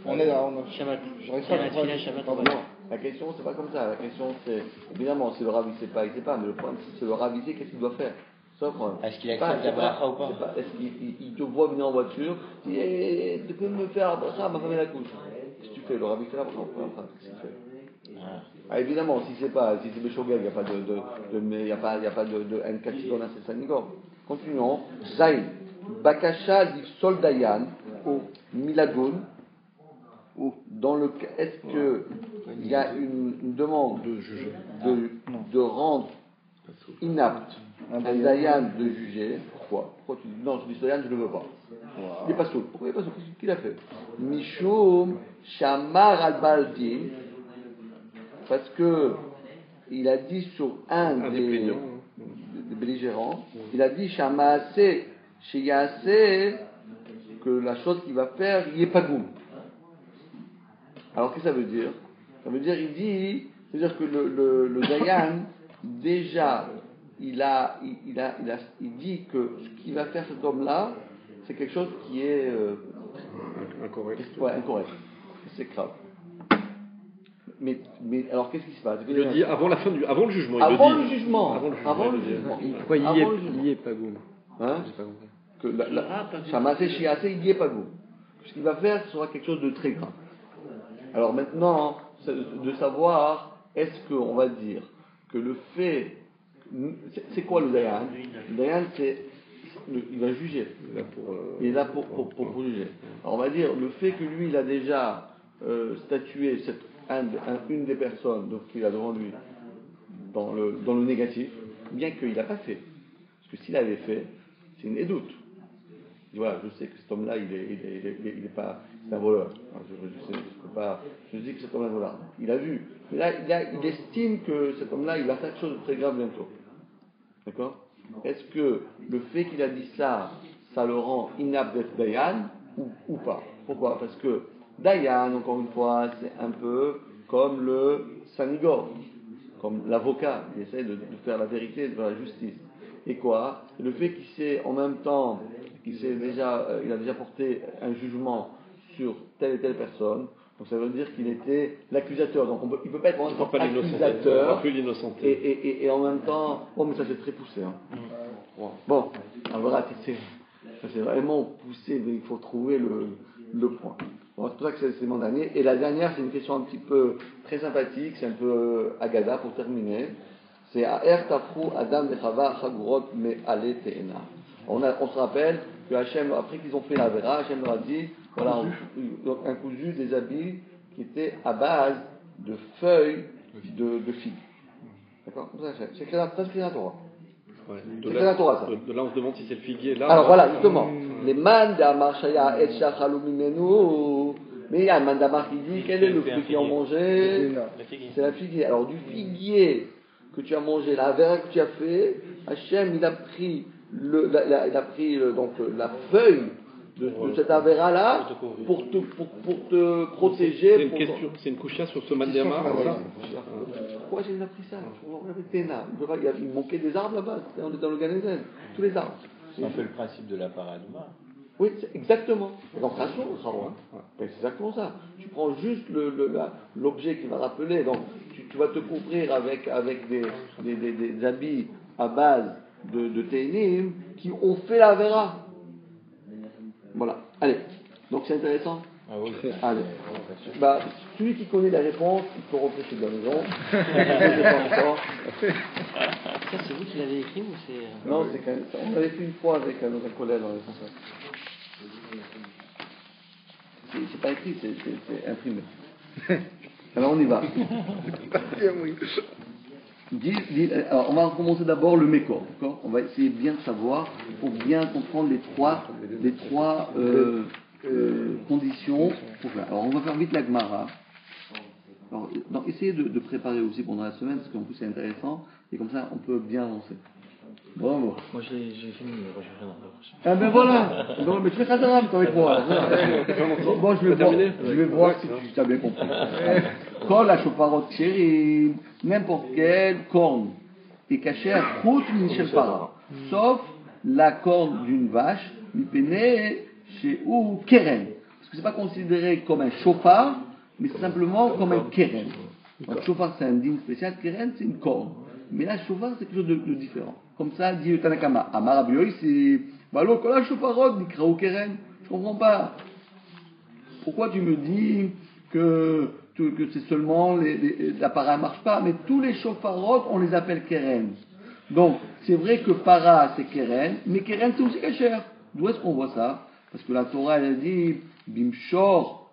On est là, Shabbat. J'aurais pas compris. Shabbat. La question, c'est pas comme ça. La question, c'est évidemment, si le Rav il sait pas, mais le problème, c'est le Rav il sait qu'est-ce qu'il doit faire. C'est ça le problème. Est-ce qu'il accepte la bracha ou pas? Est-ce qu'il te voit venir en voiture, il dit tu peux me faire la bracha, ma femme est la couche. Qu'est-ce que tu fais? Le Rav il fait la bracha, qu'est-ce que tu fais? Ah, évidemment, si c'est Béchogel, il n'y a pas de N-Katigon à Sessanigor. Continuons. Zayn. Bakasha dit Soldayan au Milagoun. Dans le cas, est-ce qu'il y a une demande de rendre inapte un Dayan de juger? Pourquoi tu dis non, je dis Dayan, je ne le veux pas. Il n'est pas saoul. Pourquoi il n'est pas saoul? Qu'est-ce qu'il a fait? Mishum Shamar al-Baldi, parce que il a dit sur un des belligérants, il a dit Shamaase Sheyase, que la chose qu'il va faire, il est pas goût. Alors qu'est-ce que ça veut dire? Ça veut dire, c'est-à-dire que le Dayan, déjà, il dit que ce qu'il va faire cet homme-là, c'est quelque chose qui est Incorrect. Ouais, incorrect. C'est grave. Mais alors qu'est-ce qui se passe? Il le dit avant le jugement. Avant le jugement. Pourquoi il y est pas goût? Hein? J'ai pas compris. Que Shamassé Shiassé, il n'y est pas goût. Ce qu'il va faire, ce sera quelque chose de très grave. Alors maintenant, c'est de savoir, est-ce qu'on va dire que le fait c'est quoi le Dayan? Le Dayan, il va juger. Il est là pour juger. Alors on va dire, le fait que lui, il a déjà statué une des personnes donc qu'il a devant lui dans le négatif, bien qu'il n'a pas fait. Parce que s'il avait fait, c'est une édoute. Il dit, voilà, je sais que cet homme-là, il est pas, c'est un voleur. Je dis que cet homme-là est un voleur. Il a vu. Mais là, il estime que cet homme-là, il va faire quelque chose de très grave bientôt. D'accord? Est-ce que le fait qu'il a dit ça le rend inapte d'être Dayan ou pas? Pourquoi? Parce que Dayan, encore une fois, c'est un peu comme le Sanigor, comme l'avocat qui essaie de faire la vérité, de faire la justice. Et quoi? Le fait qu'il s'est en même temps, il a déjà porté un jugement sur telle et telle personne, donc ça veut dire qu'il était l'accusateur. Donc il ne peut pas être en même temps accusateur et en même temps... Oh mais ça c'est très poussé. Hein. Bon, alors voilà, ça c'est vraiment poussé, mais il faut trouver le point. Bon, c'est pour ça que c'est le segment dernier. Et la dernière, c'est une question un petit peu très sympathique, c'est un peu agada pour terminer. C'est Aer Tafru Adam Vechava Chagurot Me Ale Te'ena. On se rappelle que Hachem, après qu'ils ont fait la vera, Hachem leur a dit, voilà, un cousu des habits qui étaient à base de feuilles de figues. D'accord? C'est écrit dans la Torah. Ouais, c'est la Torah, ça. De là, on se demande si c'est le figuier là. Alors voilà, justement. Les man d'Amar Shaya et Shachalu Mimenu. Mais il y a un man d'Amar qui dit quel est le fruit qu'ils ont mangé? C'est la figuier. Alors du figuier que tu as mangé, la vera que tu as fait, Hachem il a pris la feuille de cette avera là pour te protéger. C'est une couchia sur ce man d'Amar. Pourquoi j'ai appris ça? Il manquait des arbres là-bas. On est dans le Gan Eden. Tous les arbres. C'est un peu le principe de la paraduma. Oui, c'est exactement. Donc ça change, c'est exactement ça. Tu prends juste l'objet qui va rappeler. Donc tu vas te couvrir avec des habits à base de ténim qui ont fait la vera. Voilà. Allez. Donc c'est intéressant. Ah oui. Allez. Celui qui connaît la réponse, il peut rentrer chez la maison. Je pas encore. Ça, c'est vous qui l'avez écrit ou c'est... Non, c'est quand même ça. On l'avait fait une fois avec notre collègue dans les conseils. C'est pas écrit, c'est imprimé. Alors on y va. Alors on va recommencer d'abord le mécor, d'accord? On va essayer bien de savoir pour bien comprendre les trois conditions pour faire. Alors on va faire vite la Gemara. Alors, essayez de préparer aussi pendant la semaine parce qu'en plus c'est intéressant et comme ça on peut bien avancer. Bravo. Moi j'ai fini, je vais faire ah ben voilà. Non, mais tu fais Khazara avec moi. Bon, je vais voir si tu as bien compris. Quand la choparot chérie, n'importe quelle corne est cachée à route Michel Para, sauf la corne d'une vache, mipéné chez ou keren. Parce que c'est pas considéré comme un chauffard, mais simplement comme un keren. Donc chauffard c'est un digne spécial, keren c'est une corne. Mais là, chauffard, c'est quelque chose de différent. Comme ça, dit Tanakama. Amar Abiyoi, c'est. Balo, kola chofarot, nikrao keren. Je comprends pas. Pourquoi tu me dis que c'est seulement la para ne marche pas, mais tous les chauffarotes, on les appelle keren. Donc, c'est vrai que para, c'est keren, mais keren, c'est aussi kacher. D'où est-ce qu'on voit ça? Parce que la Torah, elle dit bimshor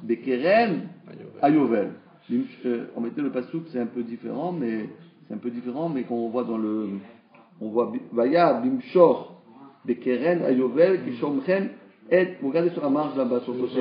bekeren ayovel. On mettait le passouk, c'est un peu différent, mais quand on voit on voit Vaya Bimshor Bekeren Ayovel Kishomchen et vous regardez sur la marge là-bas sur le côté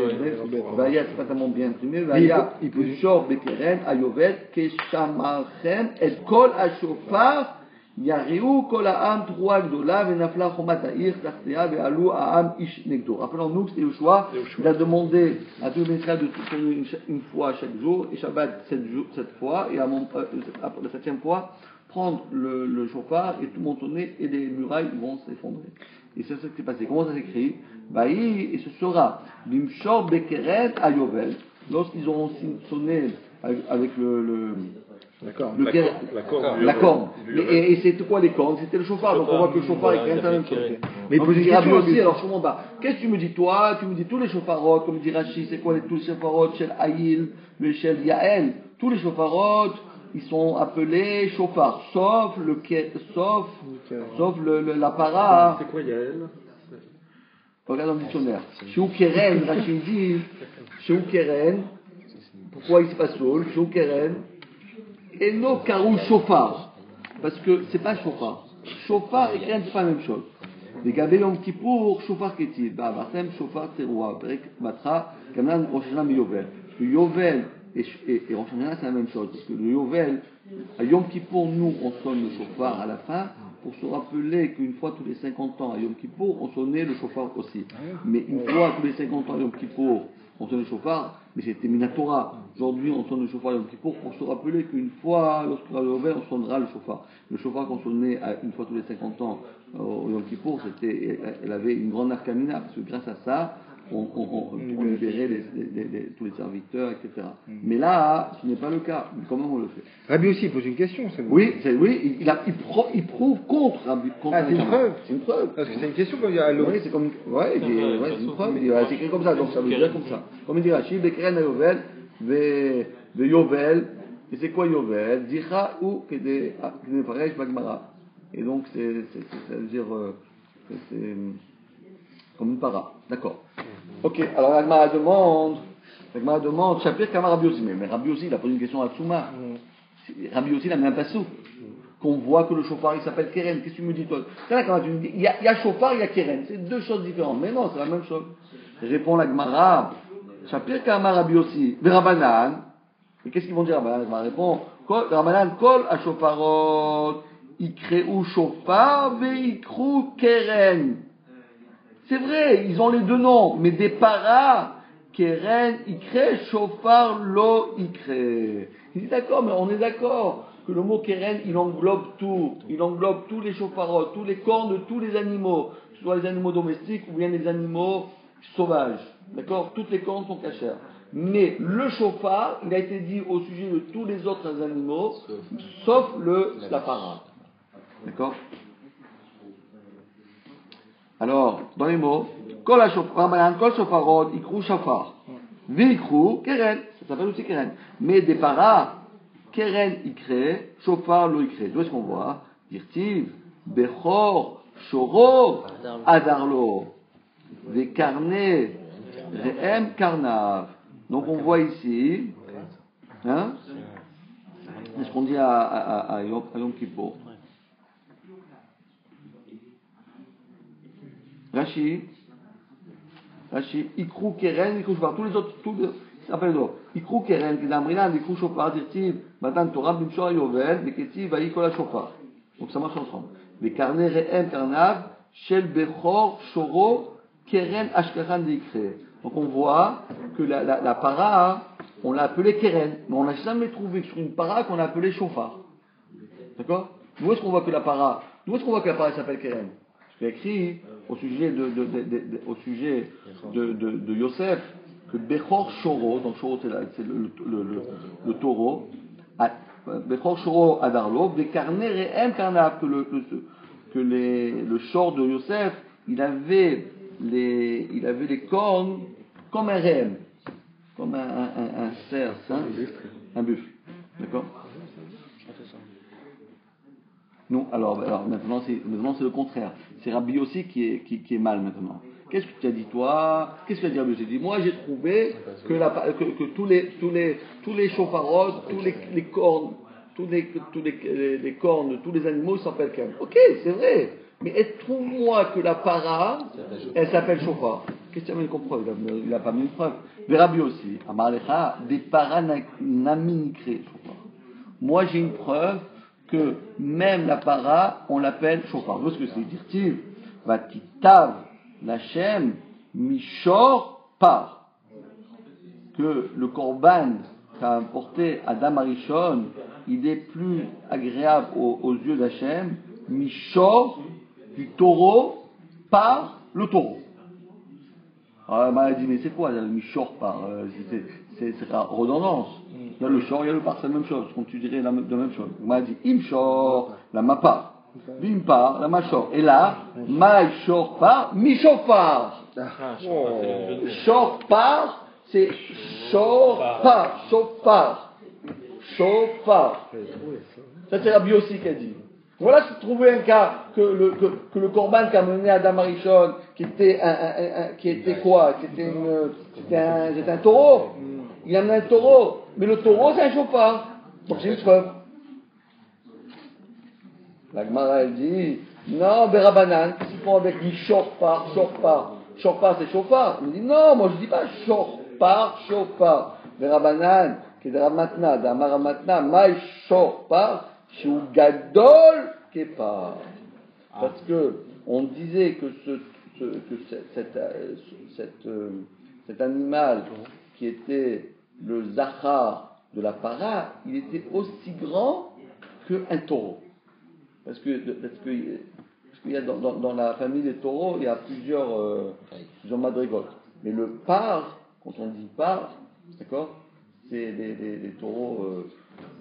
Vaya c'est pas tellement bien imprimé Vaya Bimshor Bekeren Ayovel Kishamarchen et Kol Ashofar Yariu Kol Ha'am Troua Gdola Venafla Chomat Ha'ir Tachtea Ve'alu Ha'am Ish Negdo. Rappelons-nous que c'est Yoshua, il a demandé à tous les Israéliens de tourner une fois chaque jour, et Shabbat 7 fois, et la 7e fois, prendre le chauffard et tout montonner, et les murailles vont s'effondrer. Et c'est ça qui s'est passé. Comment ça s'écrit? Et ce sera Bimshor Bekeret Ayovel, lorsqu'ils auront sonné avec la corne. Et c'était quoi les cornes? C'était le chauffard. Donc on voit que le chauffard est quand même côté. Mais il peut dire aussi, alors je comprends pas. Qu'est-ce que tu me dis toi? Tu me dis tous les chauffarotes, comme dit Rashi, c'est quoi tous les chauffarotes chez Aïl, chez Yael, tous les chauffarotes ils sont appelés chauffard, sauf la para. C'est quoi Yael? Regarde dans le dictionnaire. Chez Keren, Rachid dit, chez Keren, pourquoi il se passe Saul, chez Keren, et no karou chauffard. Parce que c'est pas chauffard. Chauffard et Keren, c'est pas la même chose. Les Gabé Yom Kippour, chauffard Ketiv, Bartem, chauffard Teroua, Perek Matra, Kamlan, Rosh Hashanah, Yovel. Le Yovel et Rosh Hashanah, c'est la même chose. Parce que le Yovel, à Yom Kippour, nous, on sonne le chauffard à la fin, pour se rappeler qu'une fois tous les 50 ans à Yom Kippour, on sonnait le chauffard aussi. Mais une fois tous les 50 ans à Yom Kippour, on sonne le chauffard, mais c'était Minatora. Aujourd'hui, on sonne le chauffard à Yom Kippour pour se rappeler qu'une fois, lorsqu'on va le Yovel, on sonnera le chauffard. Le chauffard qu'on sonnait une fois tous les 50 ans au Yom Kippour, elle avait une grande arcamina, parce que grâce à ça, on libérait tous les serviteurs, etc. Mais là, ce n'est pas le cas. Mais comment on le fait? Rabbi aussi pose une question. Oui, il prouve contre Rabbi. C'est une preuve. C'est une preuve. Parce que c'est une question comme il y a l'autre. Oui, c'est comme. Ouais, c'est une preuve. C'est écrit comme ça, donc ça veut dire comme ça. Comme il dit Rachid, Bekeren à Yovel, de Yovel. Et c'est quoi Yovel? Dira ou que des pareils Bagmara. Et donc, ça veut dire. C'est comme une para. D'accord. Ok, alors l'Agmara demande, Shapir Kama Rabbi Yossi. Mais Rabbi Yossi, il a posé une question à Tsuma. Rabbi Yossi, il a mis un passo. Qu'on voit que le chauffard, il s'appelle Keren. Qu'est-ce que tu me dis, toi? C'est là, quand tu me dis, il y a chauffard, il y a Keren. C'est deux choses différentes. Mais non, c'est la même chose. Répond l'Agmara, Shapir Kama Rabbi Yossi. Verabanan. Et qu'est-ce qu'ils vont dire? L'Agmara répond, Rabanan, Kol a chauffarot. Ikreou chauffard, veikrou Keren. C'est vrai, ils ont les deux noms, mais des paras, Keren, Ikre, chauffard, lo, Ikre. Il dit d'accord, mais on est d'accord que le mot Keren, il englobe tout. Il englobe tous les chauffarots, tous les cornes de tous les animaux, que ce soit les animaux domestiques ou bien les animaux sauvages. D'accord? Toutes les cornes sont cachères. Mais le chauffard, il a été dit au sujet de tous les autres animaux, sauf la para. D'accord? Alors, dans les mots, Kol Shofarod, Ikrou Shafar. Vikrou, Keren, ça s'appelle aussi Keren. Mais des paras, Keren Ikre, Shofar lo Ikre. D'où est-ce qu'on voit? Dirtiv, Bechor, Shoro, Adarlo. Vekarne, Rehem, Karnav. Donc on voit ici, hein? C'est ce qu'on dit à Yom Kippour. Rashi, Ikrou Keren, Ikrou Shofar, tous les autres, ça s'appelle d'autres. Ikrou Keren, qui d'Amrinan, Ikrou Shofar, Dirtiv, Matan Torah, Bimshor Yovel, Beketi, Vaïkola Shofar. Donc ça marche ensemble. Les carnets Rehem, Karnav, Shel Bechor, Shoro, Keren, Ashkaran, Dikre. Donc on voit que la para, on l'a appelée Keren, mais on n'a jamais trouvé sur une para qu'on a appelée Shofar. D'accord? D'où est-ce qu'on voit que la para s'appelle Keren? Il est écrit au sujet de Yosef que Bechor Shoro, donc Shoro c'est le taureau, Bechor Shoro Adarlo, Bekarne Rehem Karnav, que le short de Yosef, il avait les cornes comme un rehem, comme un cerf, un buffle. D'accord? Non, alors maintenant c'est le contraire. C'est Rabbi aussi qui est mal maintenant. Qu'est-ce que tu as dit toi? Qu'est-ce que tu as dit Rabbi? J'ai dit moi j'ai trouvé que tous les chauffarots, tous les cornes, les cornes de tous les animaux s'appellent Keren. Ok, c'est vrai. Mais trouve-moi que la para, elle s'appelle chauffard. Qu'est-ce que tu as mis comme preuve? Il n'a pas mis une preuve. Mais Rabbi aussi, Amarlecha, des para naminikre chauffard. Moi j'ai une preuve que même la para, on l'appelle chauffard. Parce que c'est dire-t-il, Vatitav, Lachem, Mishor, par. Que le korban qu'a apporté Adam Arishon, il est plus agréable aux yeux d'Hachem, Mishor, du taureau, par le taureau. Alors, elle dit, mais c'est quoi le Mishor par? C'est la redondance. Il y a le shor, il y a le par, c'est la même chose, comme tu dirais la même chose. On m'a dit imshor, la mapa, bimpar, la machor. Et là, maïshor par, mishofar. Shor par, c'est shor par, shofar. shofar. Ça, c'est Rabbi Yossi qui a dit. Voilà, si tu trouvais un cas que le korban qu'a mené Adam Arishon, qui était quoi? C'était un taureau. Il a amené un taureau. Mais le taureau, c'est un shofar. Donc j'ai une preuve. La Gemara, elle dit, non, Berabanan, qu'est-ce qu'ils font avec du shofar? Shofar, c'est shofar. Il me dit, non, moi je dis pas shofar. Berabanan, qui est de Ramatna, d'Amar Ramatna, Maï shofar, shu gadol kepar. Parce que on disait que cet animal qui était le zachar de la para, il était aussi grand qu'un taureau. Parce que il y a dans la famille des taureaux, il y a plusieurs madrigotes. Mais le par, quand on dit par, d'accord, c'est des taureaux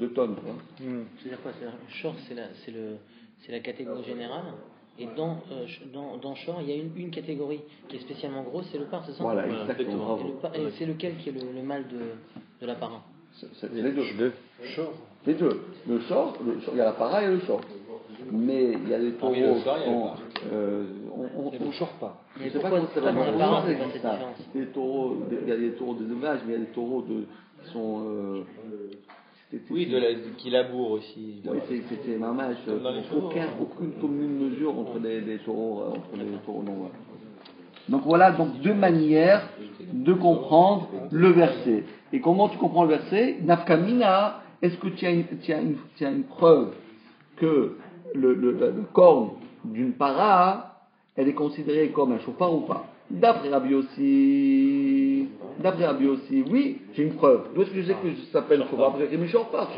2 tonnes. C'est-à-dire quoi? Shor, c'est la catégorie générale. Et dans Shor, il y a une catégorie qui est spécialement grosse, c'est le par, c'est ça? Voilà, exactement. Et c'est lequel qui est le mâle de la para? C'est les deux. Les deux. Le shor, il y a la para et le shor. Mais il y a des taureaux qui sont. On short pas. Je ne sais pas comment ça va. Il y a des taureaux de dommage, mais il y a des taureaux qui sont. Qui labourent aussi. Oui, c'est mamage. Aucune commune mesure entre les taureaux non. Donc voilà, donc 2 manières de comprendre le verset. Et comment tu comprends le verset? Nafkamina, est-ce que tu as une preuve que le corne d'une para, elle est considérée comme un chauffard ou pas? D'après Rabbi Yossi, oui, j'ai une preuve. D'où est-ce que je sais que ça s'appelle chauffard? Après, j'ai mis chauffard.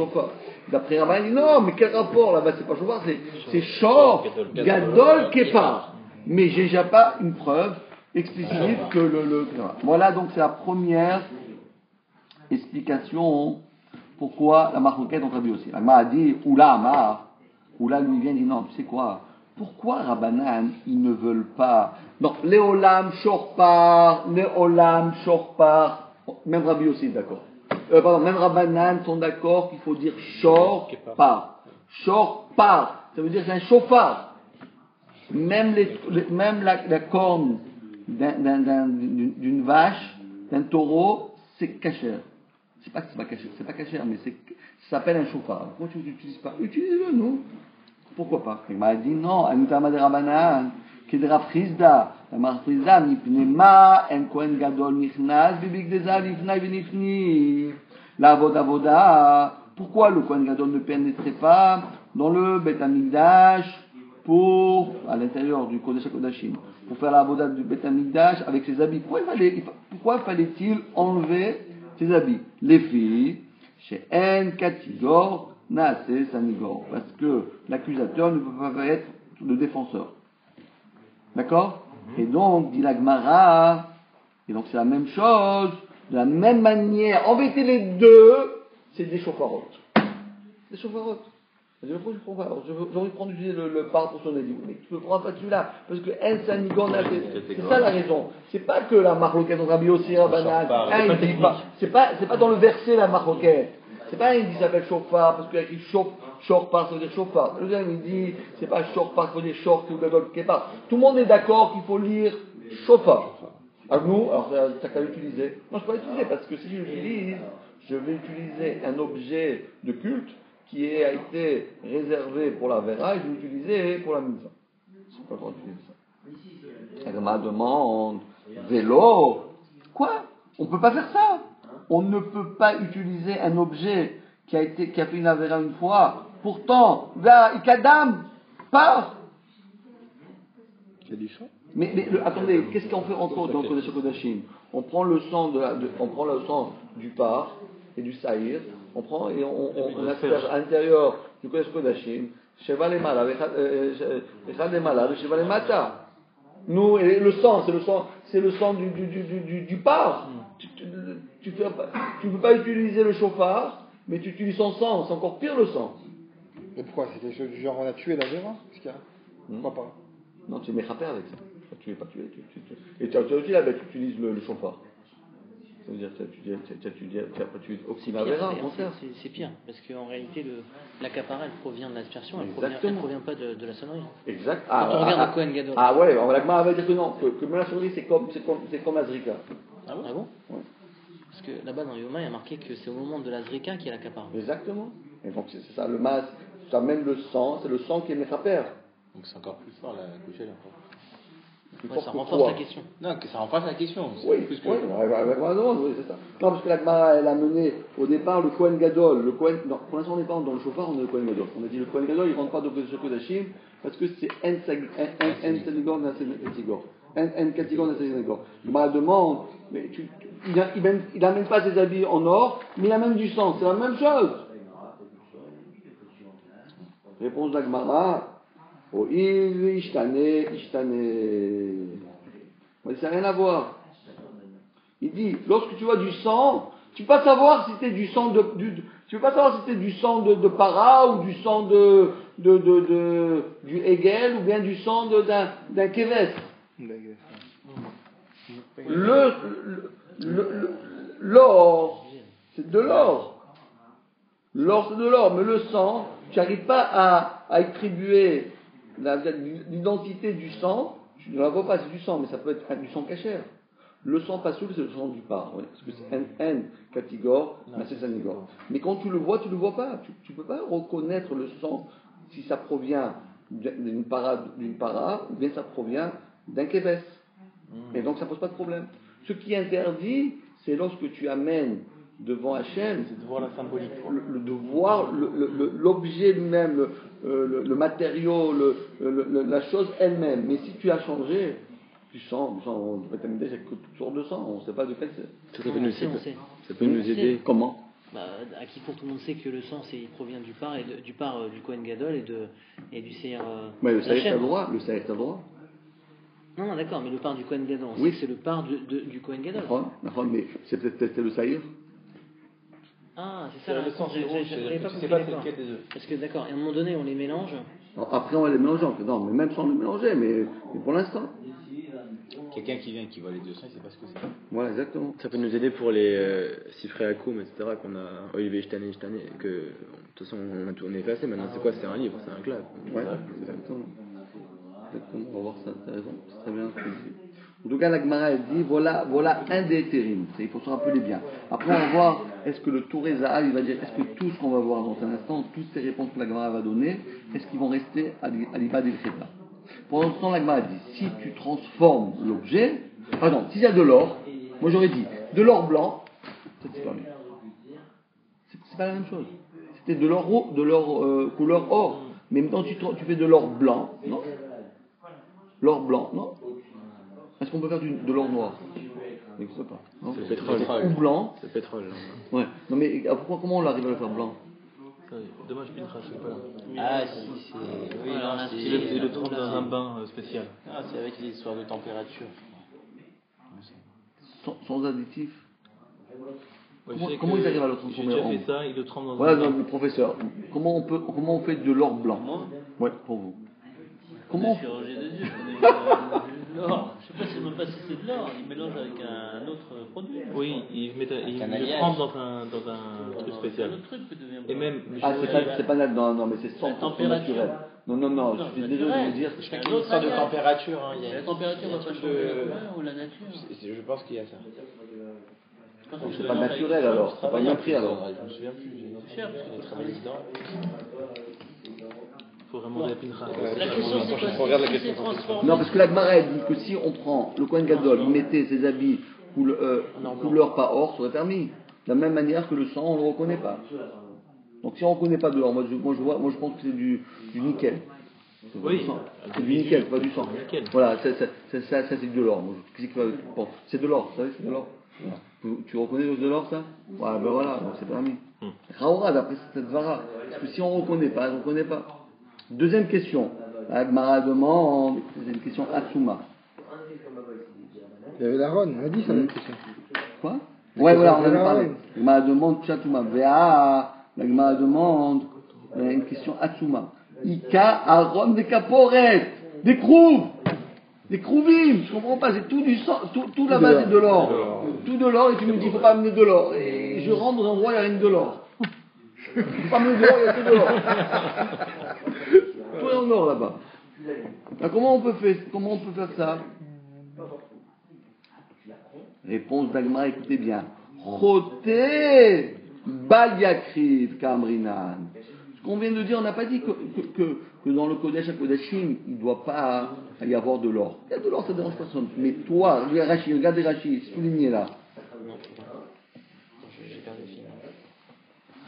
D'après Rabbi, il dit non, mais quel rapport là-bas? C'est pas chauffard, c'est shor, gadol, kepar. Mais j'ai déjà pas une preuve explicite que le. Voilà, donc c'est la première explication pourquoi la marquette entre Rabbi Yossi. La Gemara a dit, Oula lui vient et dit non, tu sais quoi? Pourquoi Rabbanan, ils ne veulent pas. Non, Léolam Shorpar, même Rabbi Yossi est d'accord. Même Rabbanan sont d'accord qu'il faut dire Shorpar. Shorpar, ça veut dire que c'est un chauffard. Même la corne d'une vache, d'un taureau, c'est cachère. C'est pas cachère, mais ça s'appelle un chauffard. Pourquoi tu n'utilises pas? Utilise-le, nous. Pourquoi pas? Il m'a dit non, Anutama de Rabbanan, qui est de Rafrizda. La Marfrizda, Nipnema, en Kohen Gadol Nichnas, Bibik Deza, Nifnai Venifni. La Voda. Pourquoi le Kohen Gadol ne pénétrait pas dans le Bet Amikdash à l'intérieur du Kodesh HaKodashim, pour faire la Voda du Bet Amikdash avec ses habits? Pourquoi fallait-il enlever ses habits? Les filles, chez En Katigor, Naase Sanigor, parce que l'accusateur ne peut pas être le défenseur. D'accord? Et donc, dit la Gemara, et donc c'est la même chose, de la même manière, en vérité les deux, c'est des chauffarotes. Des chauffarotes. J'ai envie de prendre le par pour son avis. Mais tu ne prends pas celui-là, parce que En Sanigor, c'est ça la raison. C'est pas que la marloquette entre Rabbi Yossi et Rabbanan, c'est pas dans le verset la marloquette. C'est pas il dit ça s'appelle chauffard parce qu'il y a écrit chauffard, ça veut dire chauffard. Le deuxième il dit c'est pas chauffard, ça veut dire short ou gadol kepar. Tout le monde est d'accord qu'il faut lire chauffard. Alors t'as qu'à l'utiliser. Non, je peux pas l'utiliser parce que si je l'utilise, je vais utiliser un objet de culte qui a été réservé pour la vera et je vais l'utiliser pour la mitzvah. Je ne peux pas utiliser ça. Elle m'a demande vélo. Quoi? On ne peut pas faire ça. On ne peut pas utiliser un objet qui a fait une avéra une fois. Pourtant, là, Ikadam part. Mais attendez, qu'est-ce qu'on fait entre autres dans le Kodesh Kodashim? On prend le sang du par et du saïr, on prend et on asperge à l'intérieur du Kodesh Kodashim, Sheva Lemala, Echad Lemala, Sheva Lemata. Nous, et le sang, c'est le sang du par. Tu ne peux pas utiliser le chauffard, mais tu utilises son sang, c'est encore pire le sang. Mais pourquoi? C'est quelque chose du genre on a tué la vera? Pourquoi pas? Non, tu mets rappel avec ça. Tu n'es pas tué. Et tu as aussi la bête, tu utilises le chauffard. Ça veut dire que tu as pas tué aucune avéra, au contraire. C'est pire, parce qu'en réalité, la capara, elle provient de l'aspersion, elle provient pas de la sonnerie. Exact. Quand on regarde le Kohen Gadol. Ah ouais, la Gemara va dire que non, que même la sonnerie, c'est comme la zrika. Ah bon Ouais. Parce que là-bas, dans Yoma, il y a marqué que c'est au moment de la zrika qu'il y a la capara. Exactement. Et donc, c'est ça, le mas, ça même le sang, c'est le sang qui est mechaper. Donc c'est encore plus fort la couchée là. Ça renforce la question. Non, que ça renforce la question. Oui, oui, c'est ça. Non, parce que la Gemara, elle a mené au départ le Kohen Gadol. Non, pour l'instant, on n'est pas dans le chauffard, on est le Kohen Gadol. On a dit le Kohen Gadol, il ne rentre pas dans le Kodashim parce que c'est en Senigor na Senigor. En Katigor na Senigor. La Gemara demande, mais il n'amène pas ses habits en or, mais il amène du sang. C'est la même chose. Réponse de la Gemara. Oh, Ishtane. Mais ça n'a rien à voir. Il dit, lorsque tu vois du sang, tu peux pas savoir si c'était du sang tu peux pas savoir si c'était du sang de para ou du sang du Hegel ou bien du sang d'un Keves. L'or, c'est de l'or. L'or, c'est de l'or, mais le sang, tu n'arrives pas à attribuer l'identité du sang. Tu ne la vois pas, c'est du sang, mais ça peut être du sang cachère. Le sang passoul, c'est le sang du par, oui, parce que c'est un catigore, c'est sanigore. Mais quand tu le vois pas. Tu ne peux pas reconnaître le sang si ça provient d'une para ou bien ça provient d'un keves. Et donc ça ne pose pas de problème. Ce qui est interdit, c'est lorsque tu amènes devant Hachem, c'est de voir la symbolique. De voir l'objet lui-même, le matériau, la chose elle-même. Mais si tu as changé, du sang, on peut t'amener avec toutes sortes de sang, on ne sait pas de quel c'est. Ça peut nous aider. Comment? À quiconque, tout le monde sait que le sang, il provient du par du Kohen Gadol et du Seir. Mais le Seir, t'as le droit. Non, d'accord, mais le par du Kohen Gadol, on sait que c'est le par du Kohen Gadol. Mais c'est peut-être le Seir. Ah, c'est ça, le sang, je sais pas c'est lequel des deux. Parce que d'accord, et à un moment donné, on les mélange. Alors, après, on va les mélanger. Non, mais même sans les mélanger, mais pour l'instant. Quelqu'un qui vient qui voit les deux sangs, il ne sait pas ce que c'est. Voilà, exactement. Ça peut nous aider pour les Sifrei Akoum, etc. qu'on a Olivier Ishtane, que de toute façon on a tout effacé. Maintenant, c'est quoi? C'est un livre, c'est un clave. Ouais, exactement. On va voir ça, t'as raison. C'est très bien ce que tu dis. En tout cas, la Gemara, elle dit voilà un des terrims. Il faut se rappeler bien. Après, on va voir est-ce que le Touré Zahal, il va dire est-ce que tout ce qu'on va voir dans un instant, toutes ces réponses que la Gemara va donner, est-ce qu'ils vont rester à l'Ibad et Kheta? Pour l'instant, la Gemara dit si tu transformes l'objet, pardon, s'il y a de l'or, moi j'aurais dit de l'or blanc, ça c'est pas mieux. C'est pas la même chose. C'était de l'or couleur or, mais maintenant tu fais de l'or blanc, non? L'or blanc, non? Est-ce qu'on peut faire de l'or noir? Ça n'existe pas. Non? C'est le pétrole. Ou blanc. C'est le pétrole. Ouais. Non mais comment on arrive à le faire blanc? Dommage, Pinchas, je sais pas. Ah si, c'est... Oui, alors, non, Il le trempe dans un bain spécial. Ah, c'est avec les histoires de température. Sans additif. Ouais, Comment ils arrivent à le transformer? J'ai déjà fait ça, il le trempe dans voilà, un bain. Voilà, le professeur. Comment on fait de l'or blanc? Ouais, pour vous. Comment? Chirurgien de Dieu, je connais l'or. Je sais même pas si c'est de l'or. Il mélange avec un autre produit. Oui, il le trempe dans un truc spécial. Un autre truc peut devenir Et même, c'est pas non, mais c'est 100% naturel. Non, je suis désolé de vous dire. Je crois qu'il y a une histoire de température. Hein. Il y a la température va pas changer ou la nature. Je pense qu'il y a ça. C'est pas naturel alors, c'est pas bien pris alors. Je me souviens plus. C'est cher parce J'ai travaillé dedans. Il faut vraiment des Pinchas. La question c'est quoi? Regarde la Si question. c'est transformé. Non, parce que la Gemara dit que si on prend le Kohen Gadol, il mettait ses habits couleur pas or, ça aurait permis. De la même manière que le sang, on ne le reconnaît pas. Donc si on ne reconnaît pas de l'or, moi je pense que c'est du nickel. Oui, c'est du nickel, pas du sang. Voilà, ça c'est de l'or. Bon, c'est de l'or, vous savez, c'est de l'or. Tu reconnais de l'or, ça? Ouais, ben voilà, donc c'est permis. Raoura, d'après cette vara. Parce que si on ne reconnaît pas, on ne reconnaît pas. Deuxième question. La Gemara demande, c'est une question Atsuma. Il y avait l'Aaron, on a dit ça, la question. Quoi? Ouais, voilà, on en a parlé. La Gemara demande Chatuma. Vea, la Gemara demande une question Atsuma. Ika Aaron des Kaporet, des Krouv. Des krouvim, je comprends pas, c'est tout du sang, tout là-bas c'est de l'or. Tout de l'or, et tu me dis, il faut pas amener de l'or. Et je rentre dans un endroit, il n'y a rien que de l'or. Il faut pas amener de l'or, il n'y a que de l'or. Tout est en or là-bas. Alors, comment on peut faire ça? Réponse d'Agma, écoutez bien. Choté bal yakriv kamrinan. Ce qu'on vient de dire, on n'a pas dit que dans le Kodesh HaKodashim, il ne doit pas y avoir de l'or. Il y a de l'or, ça ne dérange personne. Mais toi, regardez Rashi, soulignez là.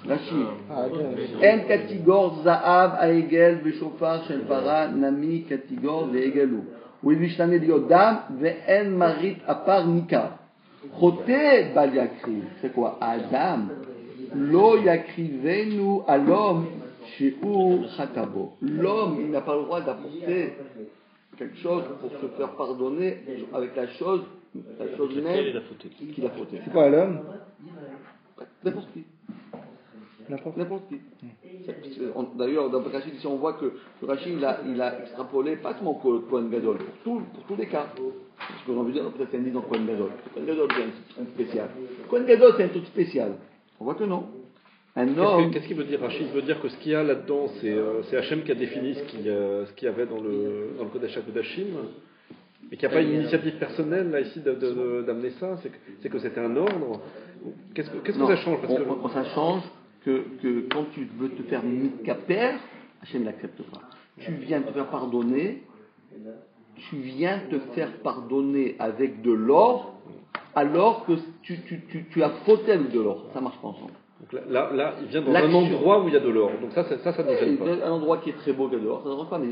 Rashi. En katigor za'av ha'egel v'shofar shel para nami katigor ve'egelu. U'ivishtané liodam ve'en marit apar nika. Choté bal yakriv. C'est quoi? Adam. Lo yakrivenu à l'homme chez Chatabo. L'homme, il n'a pas le droit d'apporter quelque chose pour se faire pardonner avec la chose même qu'il a fauté. C'est quoi l'homme? N'importe qui. N'importe qui. D'ailleurs, dans Rachid, ici, on voit que Rachid, il a extrapolé pas seulement pour le Kohen Gadol, pour tous les cas. Parce qu'on a vu dire, peut-être c'est un dit dans Kohen Gadol. Kohen Gadol, c'est un spécial. Kohen Gadol, c'est un truc spécial. On voit que non. Qu'est-ce qu'il veut dire, Rachid? Il veut dire que ce qu'il y a là-dedans, c'est Hachem qui a défini ce qu'il y avait dans le Kodesh HaKodashim, et qu'il n'y a pas une initiative personnelle là ici d'amener ça. C'est que c'était un ordre. Qu'est-ce que ça change? Ça change que quand tu veux te faire mitkaper, Hachem ne l'accepte pas. Tu viens te faire pardonner. Tu viens te faire pardonner avec de l'or, alors que tu as fauté avec de l'or. Ça marche pas ensemble. Donc là, il vient dans un endroit où il y a de l'or. Donc ça ne gêne pas. Un endroit qui est très beau, qui a de l'or, ça ne dérange pas, mais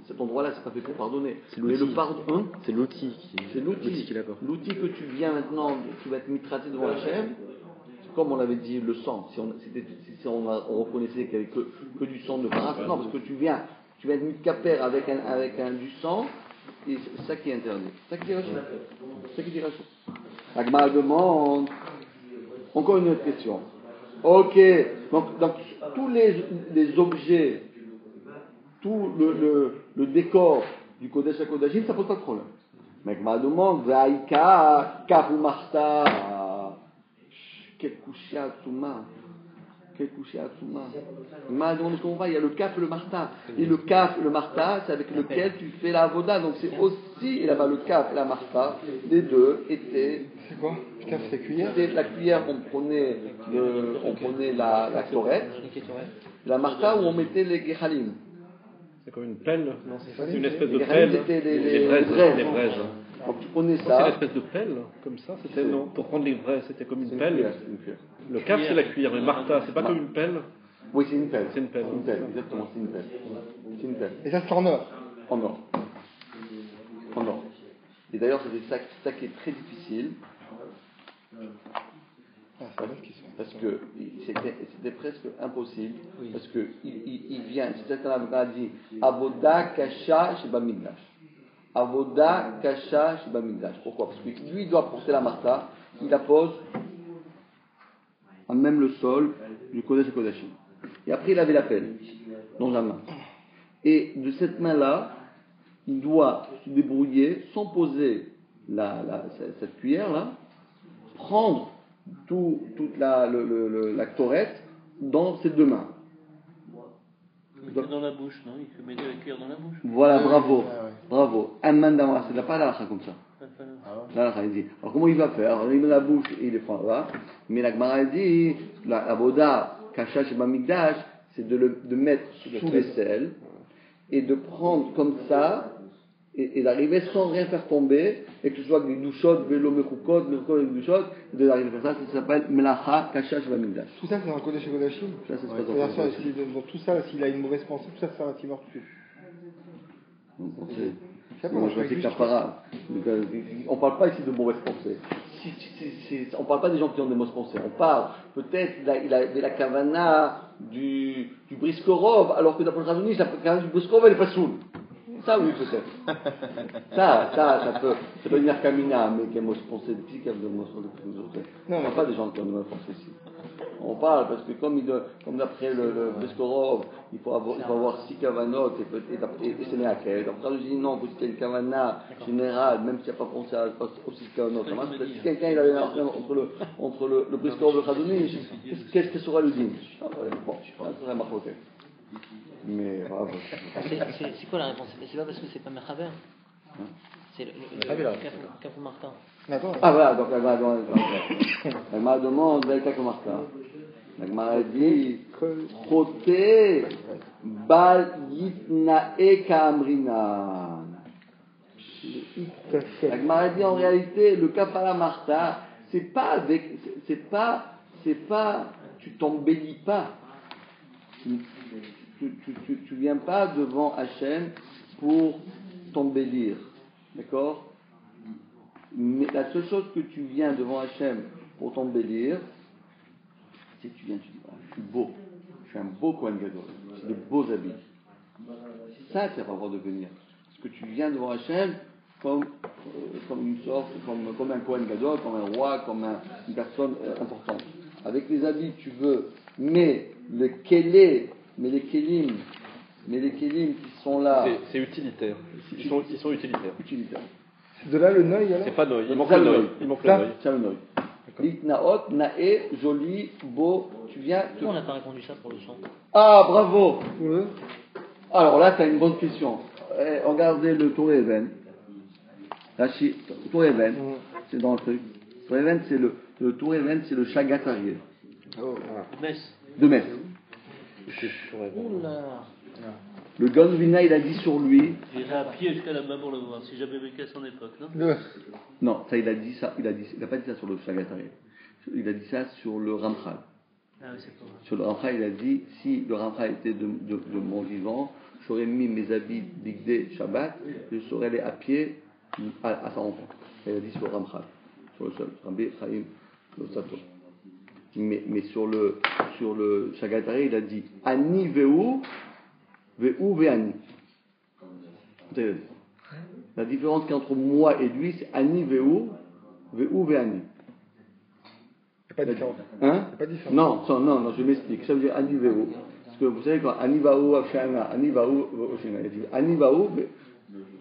cet endroit-là, c'est pas fait pour pardonner. C'est l'outil. Le pardon, c'est l'outil. C'est l'outil qu'il apporte. L'outil que tu viens maintenant, tu vas être mitraté devant Hachem. Comme on l'avait dit, le sang. Si on reconnaissait qu'il n'y avait que du sang de paraphe, non, parce que tu viens être mitkaper avec du sang, et c'est ça qui est interdit. C'est ça qui dit Rachid. Agma demande. Encore une autre question. Ok, donc tous les objets, tout le décor du Kodesh HaKodashim, ça pose pas de problème. Mais Agma demande, Vaïka, Kahu Marta, quel couché à Touma. Agma demande ce qu'on voit, il y a le Kaf et le Marta. Et le Kaf et le Marta, c'est avec lequel tu fais la Avoda. Donc c'est aussi, et là-bas le Kaf et la Marta, les deux étaient. C'est quoi? Le Kaf, c'est cuillère? C'était la cuillère où on prenait la torette. La Marta où on mettait les Gehalim. C'est comme une pelle, non? C'est une espèce de Les pelle. c'était les braises. Donc tu prenais C'est ça. une espèce de pelle, comme ça. C'était non. Pour prendre les braises, c'était comme une pelle. Le Kaf, c'est la cuillère, mais Martha, c'est pas comme une pelle. Oui, c'est une pelle. C'est une pelle. Exactement, c'est une pelle. Et ça, c'est en or? En or. Et d'ailleurs, c'est ça qui est très difficile. Parce que c'était presque impossible. Parce que il vient, c'est ça qu'on a dit, Avoda Kasha Sheba Migdash. Avoda Kasha Sheba Migdash. Pourquoi? Parce que lui, il doit porter la Martha, il la pose à même le sol du Kodesh HaKodashim. Et après, il avait la pelle dans la main. Et de cette main-là, il doit se débrouiller sans poser cette cuillère-là, prendre toute la torette dans ses deux mains. Il met dans la bouche, non? Il peut mettre la cuillère dans la bouche. Voilà, bravo. Un man d'amara, c'est pas la comme ça. Là, il dit. Alors comment il va faire? Alors, il met la bouche et il les prend là. Mais la Gemara dit, la Boda, Kasha Sheba Migdash, c'est de mettre sous l'aisselle et de prendre comme ça et d'arriver sans rien faire tomber, et que ce soit avec des douchotes, vélo mechukot, avec des douchotes, de d'arriver à faire ça, ça s'appelle Melacha Kasha Sheba Migdash. Tout ça, c'est dans le Kodesh HaKodashim. Ça, c'est pas dans dans tout ça, s'il a une mauvaise pensée, tout ça, c'est un timor dessus. Moi, je sais qu'Apara, on ne parle pas ici de mauvaises pensées. On ne parle pas des gens qui ont des mauvaises pensées. On parle peut-être il a de la kavana du briskorov, alors que d'après le Razonich, la kavana du briskorov, elle n'est pas soule. Ça, oui, peut-être. Ça peut devenir Kamina, mais qui est pensé de qui a de non, on n'a pas des gens qui ont de mal pensée ici. On parle parce que comme d'après le Briskorov, il faut avoir 6 kavanot et c'est Néakel. Donc quand je dis non, parce qu'il y a une kavana générale, même s'il n'y a pas pensé aux 6 kavanot, si quelqu'un il avait entre le Briskorov et le Khazonich, qu'est-ce que sera le dîme? Bon, ça serait ma faute. Mais bravo. C'est quoi la réponse? C'est pas parce que c'est pas Mechaber. C'est le Capou Martin. Ah voilà, donc la Gemara demande avec Capou Martin. La Gemara dit Choté bal yitnae ka'amrinan. La Gemara dit en réalité le Kapala Martha, c'est pas tu t'embellis pas. Tu viens pas devant Hachem pour t'embellir, d'accord? Mais la seule chose que tu viens devant Hachem pour t'embellir, c'est que tu dis, je suis beau, je suis un beau Kohen Gadol, j'ai de beaux habits. C'est ça qui va avoir de venir. Parce que tu viens devant Hachem comme une sorte, comme un Kohen Gadol, comme un roi, comme une personne importante. Avec les habits, tu veux, mais les kelim qui sont là. C'est utilitaire. Ils sont utilitaires. De là le noï alors? C'est pas noï. Il manque le noï. C'est le noï. Litnaot, nae, joli, beau. Tu viens. Pourquoi on n'a pas répondu ça pour le chant? Ah, bravo. Alors là, tu as une bonne question. Regardez le Tour Even. Tour Even, c'est dans le truc. Tour Even, c'est le Tour Even, c'est le Chagatarié. De Metz. Oula. Le Gonvina, il a dit sur lui. J'irai à pied jusqu'à là-bas pour le voir, si j'avais vécu à son époque, non? Non, ça, il a dit ça. Il n'a pas dit ça sur le Chagatari. Il a dit ça sur le Ramchal. Ah oui, c'est pas vrai. Sur le Ramchal, il a dit si le Ramchal était de mon vivant, j'aurais mis mes habits d'Igdé Shabbat, je serais allé à pied à sa rencontre. Il a dit sur le Ramchal, sur le seul, Rabbi Chaim Losato. Mais sur le Chagatari, il a dit Ani ve'u ve'ani. La différence qu'entre moi et lui, c'est Ani ve'u ve'ani. C'est pas différent. Hein? C'est pas différent. Non, je m'explique. Ça veut dire Ani ve'u. Parce que vous savez quand Ani va'u afshana, Ani va'u ve'oshina, il a dit Ani va'u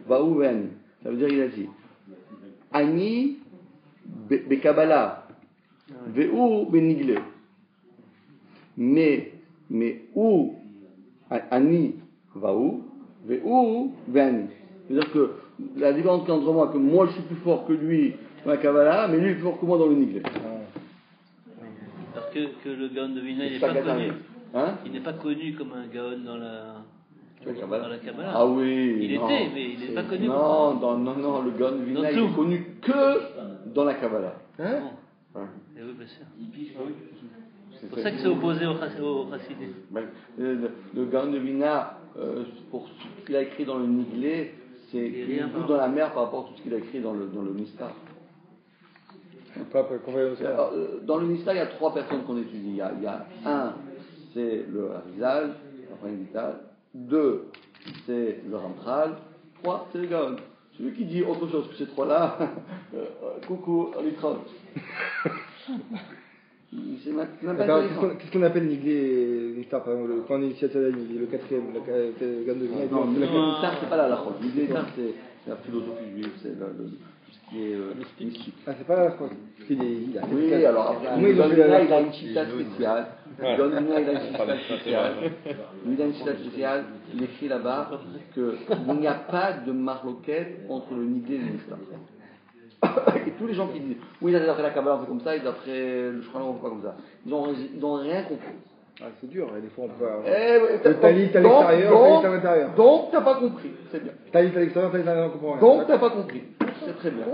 ve'ani. Ça veut dire il a dit Ani be'kabbalah. Ve'u benigle. Mais ou ani va'u, ve'u ve'ani. C'est-à-dire que la différence entre moi, que moi je suis plus fort que lui dans la Kabbalah, mais lui est plus fort que moi dans le nigle. Parce que le Gaon de Vilna, il n'est pas connu. Hein? Il n'est pas connu comme un Gaon dans la Kabbalah. Ah oui. Il était, mais il n'est pas connu. Non, le Gaon de Vilna, il est connu que dans la Kabbalah. Hein? Et oui, bien sûr. C'est pour ça que c'est opposé au Chassidisme. Le Gaon de Vilna, pour ce qu'il a écrit dans le Niglé, c'est une goutte dans la mer par rapport à tout ce qu'il a écrit dans le Nistar. Dans le Nistar, il y a 3 personnes qu'on étudie. Il y a un, c'est le Harizal, Raphaël Vital. 2, c'est le Ramchal. 3, c'est le Gaon. Celui qui dit autre chose que ces 3-là, coucou, Alitron. Qu'est-ce qu'on appelle Niglé Nistar, par exemple, quand on est initiateur de Niglé, le 4e, le Gaon de Vilna? Non, le Nistar, c'est pas la halachot. Niglé Nistar, c'est la philosophie juive, c'est tout ce qui est mystique. Ah, c'est pas la halachot. Oui, alors après, le Gaon de Vilna, il a une chita spéciale. Le Gaon de Vilna, il a une chita spéciale. Il a une chita spéciale. Il écrit là-bas qu'il n'y a pas de marloquette entre le Niglé et le Nistar. Et tous les gens qui disent oui, d'après la Kabbalah on fait comme ça, et d'après le Shulchan on fait pas comme ça, ils n'ont rien compris. Ah, c'est dur, des fois on peut. Le talit à l'extérieur, talit à l'intérieur. Donc t'as pas compris, c'est bien. Talit à l'extérieur, talit à l'intérieur, on comprend rien. Donc t'as pas compris, c'est très bien.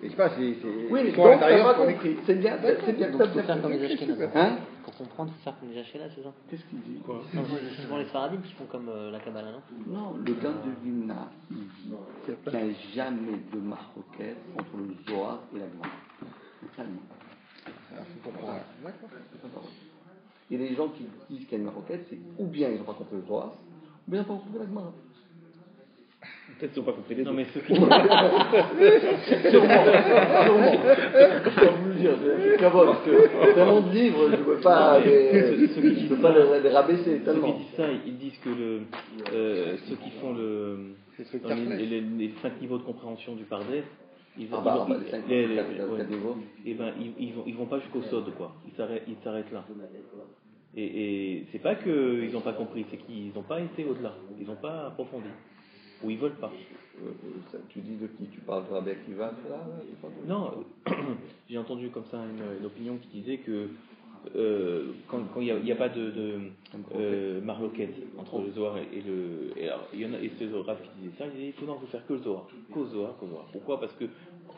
Et je sais pas, c'est. Oui, mais donc t'as pas compris, c'est bien, c'est bien. Donc faut faire comme les Ashkénazes. Hein? Pour comprendre, faut faire comme les Ashkénazes, c'est ça? Qu'est-ce qu'il dit? Quoi? Non, c'est souvent les Faradim qui font comme la Kabbalah, non? Non, le Gaon de Vilna, il n'y a jamais de marroquette entre le Zohar et la Gemara. Totalement. Et les gens qui disent qu'il y a une marroquette, c'est ou bien ils n'ont pas compris le Zohar, ou bien ils n'ont pas compris la Gemara. Peut-être qu'ils n'ont pas compris les deux. Non, mais ceux qui. Sûrement. Parce que tellement de livres, je ne peux pas les rabaisser Ceux tellement. qui disent ça, ils disent que ceux qui font les 5 niveaux de compréhension du Pardes, ils vont pas jusqu'au Sod, quoi. Ils s'arrêtent là. Et c'est pas qu'ils n'ont pas compris, c'est qu'ils n'ont pas été au-delà. Ils n'ont pas approfondi. Ou ils veulent pas. Tu dis de qui? Tu parles de Rabbi Akiva là? Non, j'ai entendu comme ça une opinion qui disait que quand il n'y a pas de marloquette entre le Zohar et le. Et alors, il y en a, et ce Zohar qui disait ça, il disait il faut non, faut faire que le Zohar. Qu'au Zohar. Pourquoi? Parce que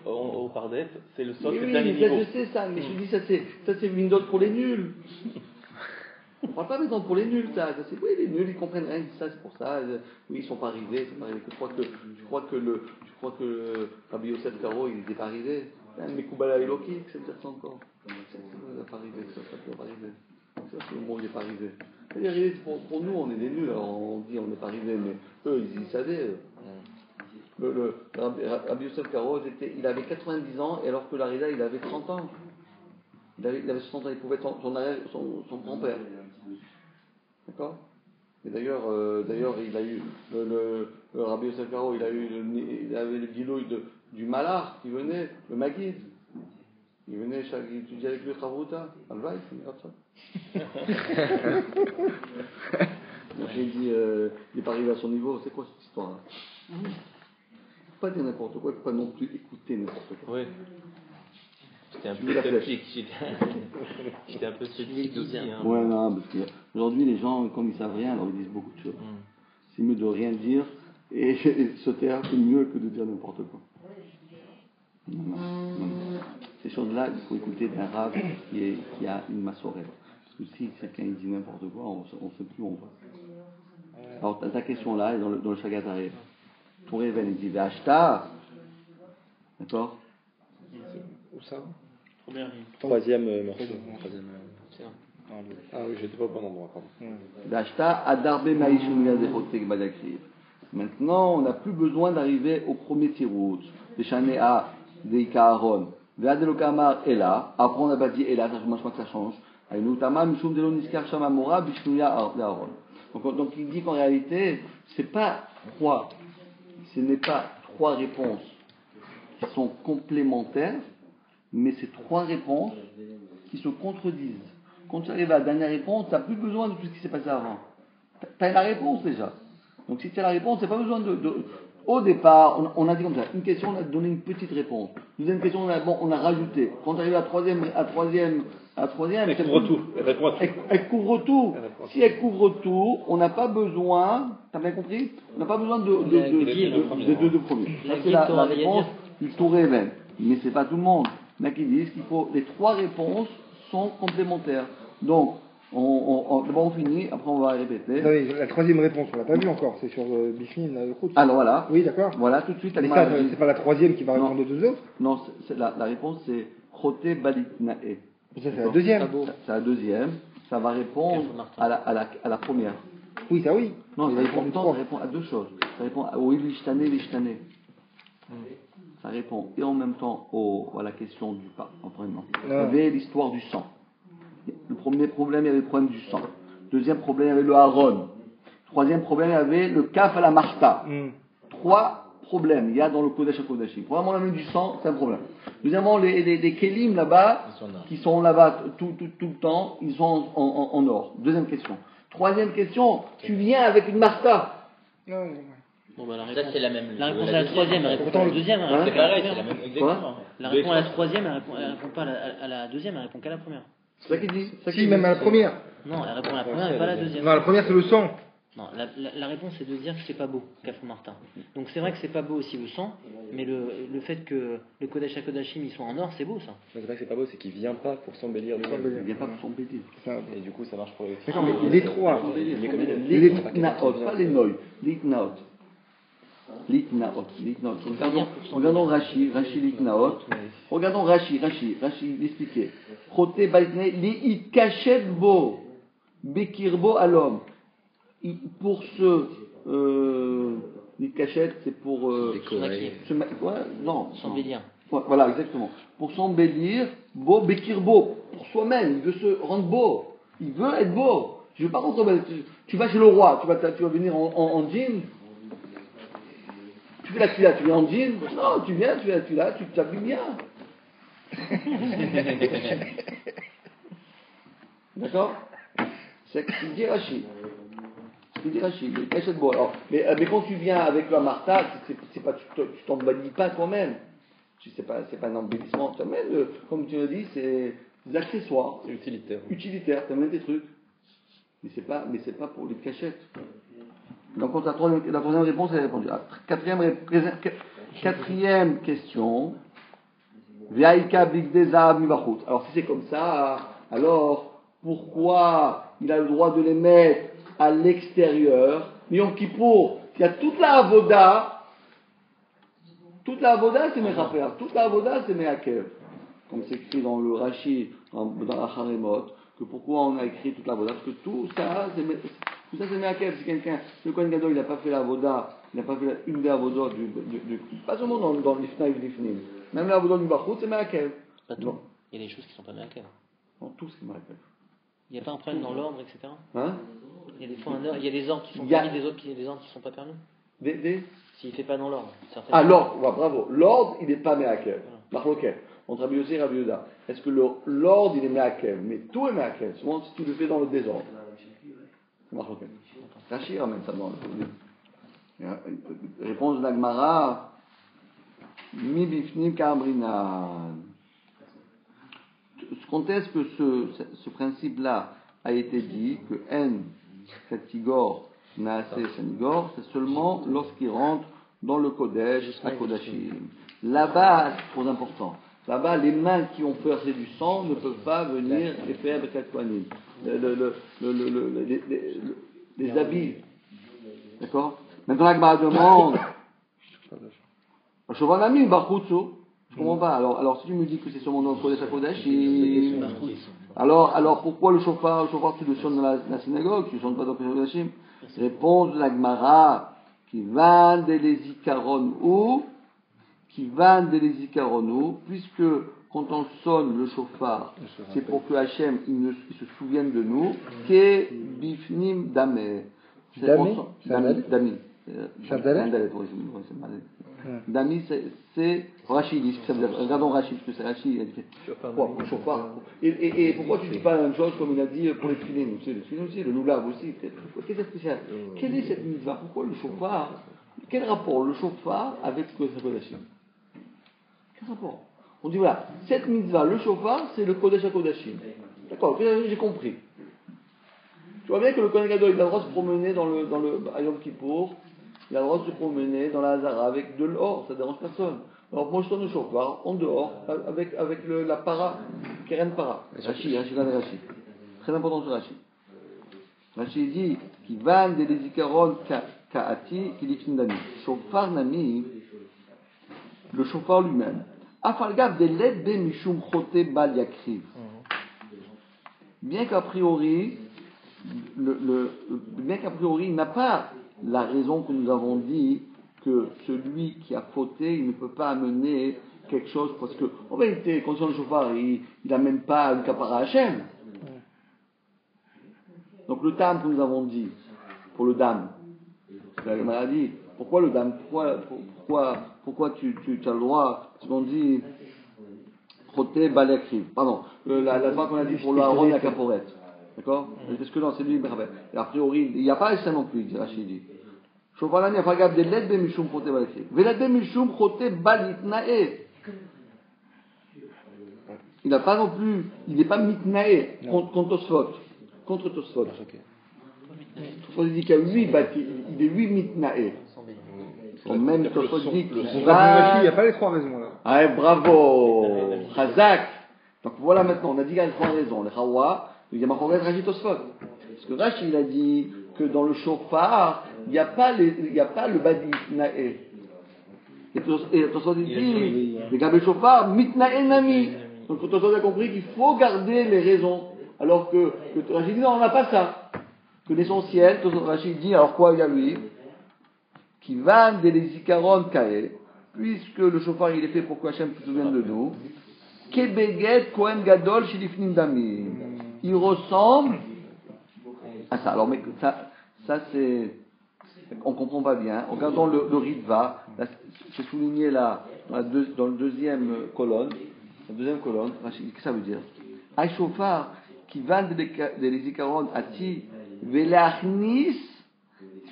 au Pardes, c'est le sol, c'est le dernier niveau. Je sais ça, mais je dis ça c'est une note pour les nuls. On ne parle pas maintenant pour les nuls, ça c'est, oui, les nuls ils comprennent rien, ça c'est pour ça, oui ils sont pas arrivés, c'est pas arrivé. Tu crois que Rabbi Yosef Karo il n'était pas arrivé, mais Koubala Eloki, que ça veut dire ça encore, ça ne pas arrivé, ça ne peut pas arriver, ça c'est le monde n'est pas arrivé. Il est arrivé pour nous, on est des nuls, alors on dit on n'est pas arrivé, mais eux ils savaient. Rabbi Yosef Karo il avait 90 ans, et alors que l'Arida il avait 30 ans. Il avait 60 ans, il pouvait être son grand-père. D'accord? Et d'ailleurs, il a eu le Rabbi Yosef Karo, il avait le guillouille du Malar qui venait, le Maguid. Il venait étudier avec lui Chavruta. Alva, il finit comme ça. Donc j'ai dit, il n'est pas arrivé à son niveau, c'est quoi cette histoire-là? Il ne faut pas dire n'importe quoi, il ne faut pas non plus écouter n'importe quoi. Oui. J'étais un peu sceptique. J'étais un peu sceptique aussi. Hein. Ouais, non, parce qu'aujourd'hui, les gens, comme ils savent rien, alors ils disent beaucoup de choses. C'est mieux de rien dire, et se taire, c'est mieux que de dire n'importe quoi. Non. Ces choses-là, il faut écouter d'un rave qui a une massorette. Parce que si quelqu'un dit n'importe quoi, on ne sait plus où on va. Alors, ta question là, est dans le Shagataré. Ton réveil, il dit Vashta. D'accord? Où ça? Troisième morceau. Ah oui, j'étais pas au bon endroit. Vashta Adarbe Maïshunia Zechotek Badakriv. Maintenant, on n'a plus besoin d'arriver au premier tirout. Des Chanea, des Ikaharon. Veadelokamar est là. Après, on n'a pas dit et là, ça change pas que ça change. Donc il dit qu'en réalité, ce n'est pas trois réponses qui sont complémentaires, mais c'est trois réponses qui se contredisent. Quand tu arrives à la dernière réponse, tu n'as plus besoin de tout ce qui s'est passé avant. Tu as la réponse déjà. Donc si tu as la réponse, tu n'as pas besoin de... Au départ, on a dit comme ça, une question, on a donné une petite réponse. Deuxième question, on a rajouté. Quand tu arrives à la troisième, elle couvre tout. Elle couvre tout. Si elle couvre tout, on n'a pas besoin, tu as bien compris? On n'a pas besoin de deux premiers. Ça, c'est la réponse du tout révèle. Mais ce n'est pas tout le monde. Il y en a qui disent qu'il faut, les trois réponses sont complémentaires. Donc, d'abord on finit, après on va répéter. Non, la troisième réponse, on l'a pas vue encore, c'est sur Bifin, la route. Alors voilà. Oui, d'accord. Voilà, tout de suite. Mais ça, c'est pas la troisième qui va répondre aux deux autres? Non, la réponse c'est Choté Balitnae. Ça, c'est la deuxième. C'est la deuxième. Ça va répondre à la première. Oui, ça oui. Non, ça répond à deux choses. Ça répond au Lishtane. Ça répond et en même temps à la question du pas. Il y avait l'histoire du sang. Le premier problème, il y avait le problème du sang. Deuxième problème, il y avait le haron. Troisième problème, il y avait le kaf à la marta. Trois problèmes il y a dans le Kodesh HaKodashim. Premièrement, la main du sang, c'est un problème. Deuxièmement, les kelim là-bas, qui sont là-bas tout le temps, ils sont en or. Deuxième question. Troisième question, tu viens avec une marta. Bon, bah, Ça, c'est la même. La réponse à la troisième, elle répond à la deuxième. C'est pareil, c'est la même. Exactement. La réponse à la troisième, elle répond pas à la deuxième, elle répond qu'à la première. C'est ça qu'il dit. Si, même à la première. Non, elle répond à la première et pas à la deuxième. Non, la première, c'est le sang. Non, la réponse c'est de dire que c'est pas beau, Kaf Martin. Donc c'est vrai que c'est pas beau aussi le sang, mais le fait que le Kodesh HaKodashim ils sont en or, c'est beau ça. C'est vrai que c'est pas beau, c'est qu'il vient pas pour s'embellir lui-même. Il vient pas pour s'embellir. Et du coup, ça marche pour les. D'accord, mais les trois. Les Litnaot, pas les Noï. Litnaot. Regardons Rashi Litnaot. Regardons Rashi l'expliquer. Choté Baitne, li ikachet bo, bekirbo à l'homme. Pour se les cachettes, c'est pour décorer. S'embellir. Ouais, voilà, exactement. Pour s'embellir, beau, békir beau, pour soi-même, il veut se rendre beau. Il veut être beau. Je veux pas rentrer, tu vas chez le roi, tu vas venir en jean. Tu fais la tefila, tu viens en jean. Non, tu viens, tu fais la tefila, tu t'habilles bien. D'accord? C'est ce qu'il dit Rachid. Il dit Rachid, il cachette beau. Alors, mais quand tu viens avec la Martha, c'est pas, tu t'embellis pas toi-même. C'est pas un embellissement. Tu amènes, comme tu l'as dit, c'est des accessoires. C'est utilitaire. Utilitaire, tu amènes des trucs. Mais c'est pas pour les cachettes. Donc la troisième réponse est répondue. Quatrième question. Alors si c'est comme ça, alors pourquoi il a le droit de les mettre à l'extérieur? Mais Yom Kippour, il y a toute la avoda. Toute la avoda c'est Mechapéa. Toute la avoda c'est Meakev. Comme c'est écrit dans le Rashi, dans la Haremot, que pourquoi on a écrit toute la avoda? Parce que tout ça c'est Meakev. Si quelqu'un, le Kohen Gadol, il n'a pas fait la avoda, il n'a pas fait une des avodas pas seulement dans l'Ifna et l'Ifnim, même la avoda du Bachut, c'est Meakev. Pas tout. Il y a des choses qui ne sont pas Meakev. Non, tout c'est Meakev. Il n'y a pas un problème dans l'ordre, etc. Hein? Il y a des fois il y a des ordres qui sont permis, des ordres qui ne sont pas permis. S'il ne fait pas dans l'ordre. Ah, l'ordre, ouais, bravo. L'ordre, il n'est pas Meakev. Marloquet. Entre Rabbi Yossi et Rabbi Yehuda. Est-ce que l'ordre, il est Meakev? Mais tout est Meakev. Souvent, si tu le fais dans le désordre. Marloquet. Rachid ramène ça dans le. Réponse de l'Agmara. Mi bifnim kamrinan. Quand est-ce que ce principe-là a été dit, que En Katigor Naase Sanigor, c'est seulement lorsqu'il rentre dans le Kodesh, à Kodashim. Là-bas, c'est trop important. Là-bas, les mains qui ont versé du sang ne peuvent pas venir et faire avec la Kohanim. Les habits. D'accord? Maintenant, la Gemara demande. Shovanami, Barchutsu. Je comprends pas. Alors, si tu me dis que c'est seulement dans le Kodesh à Kodashim, alors pourquoi le chauffard, tu le sonnes dans la synagogue, tu ne sonnes pas dans le Kodesh à Kodashim? Réponse de la Gemara, qui va de l'Ezikaron ou, puisque quand on sonne le chauffard, c'est pour que Hachem il se souvienne de nous, que bifnim damé. Dami. Dami, c'est Rachid, regardons Rachid, parce que c'est Rachid, il a dit pourquoi le chauffard. Et pourquoi tu ne dis pas la même chose comme il a dit pour les filines aussi, le loulav aussi, qu'est-ce que c'est spécial? Quelle est cette mitzvah? Pourquoi le chauffard? Quel rapport le chauffard avec le Kodesh HaKodashim? Quel rapport? On dit voilà, cette mitzvah, le chauffard, c'est le Kodesh HaKodashim. D'accord, j'ai compris. Tu vois bien que le Kohen Gadol, il a le droit de se promener à Yom Kippour, il a le droit de se promener dans la Hazara avec de l'or, ça ne dérange personne. Alors moi je sonne le chauffard en dehors avec la para, Keren para. Rachid. Très important sur Rachid. Rachid dit qu'il va des zikaron ka'ati kilifin dami. Chauffard nami, le chauffard lui-même. Afalgav de led be mishum chote bal yakriv. Bien qu'a priori, il n'a pas la raison que nous avons dit que celui qui a fauté, il ne peut pas amener quelque chose, parce que, en vérité, quand le chauffard, il n'amène pas une kapara Hachem. Donc le dam que nous avons dit, pour le dam, la maladie, pourquoi le dam, pourquoi tu as le droit, si on dit, frotter balakriv, pardon, la fois qu'on a dit pour le haron et la caporette. D'accord? Parce que non, c'est lui, et a priori, il n'y a pas ça non plus, Rachid dit. Chauffard, il a pas de l'aide de Mishum Chote Balakriv. Velad de Mishum Chote Balitnae. Il n'a pas non plus, il n'est pas mitnae contre Tosfot. Tosfot dit qu'il y a 8 bâtis, il est 8 mitnae. Même Tosfot dit qu'il il n'y a pas les 3 raisons là. Ah, bravo! Chazak! Donc voilà maintenant, on a dit qu'il y a 3 raisons. Le Hawa, il y a Machoret Rachid Tosfot. Parce que Rachid il a dit que dans le chauffard, il n'y a pas le badi nae. Et Tosfot dit, les gabé chauffard, mitnae nami. Donc Tosfot a compris qu'il faut garder les raisons. Alors que Rachid dit non, on n'a pas ça. Que l'essentiel, Rachid dit, alors quoi il y a lui? qui va des zikaron kae, puisque le chauffard il est fait pour que Hachem se souvienne de nous, kebeget kohen gadol shilifnim damim. Il ressemble à ça. Alors, mais ça c'est, on comprend pas bien. Regardons le Ritva. J'ai souligné là, dans le deuxième colonne. La deuxième colonne, qu'est-ce que ça veut dire? Un chauffard qui va des zikaron ati velachnis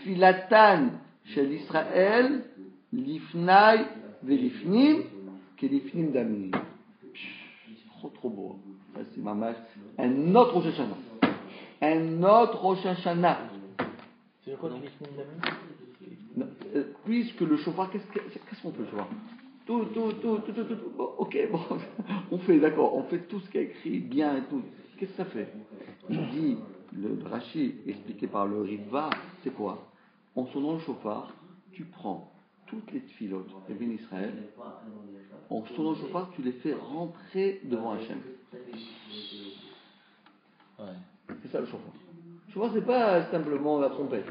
filatan shel Israël lifnai velifnim kelifnim damim. Trop beau. Ça c'est mamash. Un autre Rosh Hashanah. Un autre Rosh Hashanah. C'est quoi kelifnim damim? Puisque le chauffard, qu'est-ce qu'on fait le chauffard? Tout. Bon, ok, bon, on fait, d'accord, on fait tout ce qui est écrit bien et tout. Qu'est-ce que ça fait? Il dit, le Rashi, expliqué par le Ritva, c'est quoi? En sonnant le chauffard, tu prends toutes les tfilotes de Ben Israël, en sonnant le chauffard, tu les fais rentrer devant Hachem. Ouais. C'est ça le chauffard. Le chauffard, c'est pas simplement la trompette.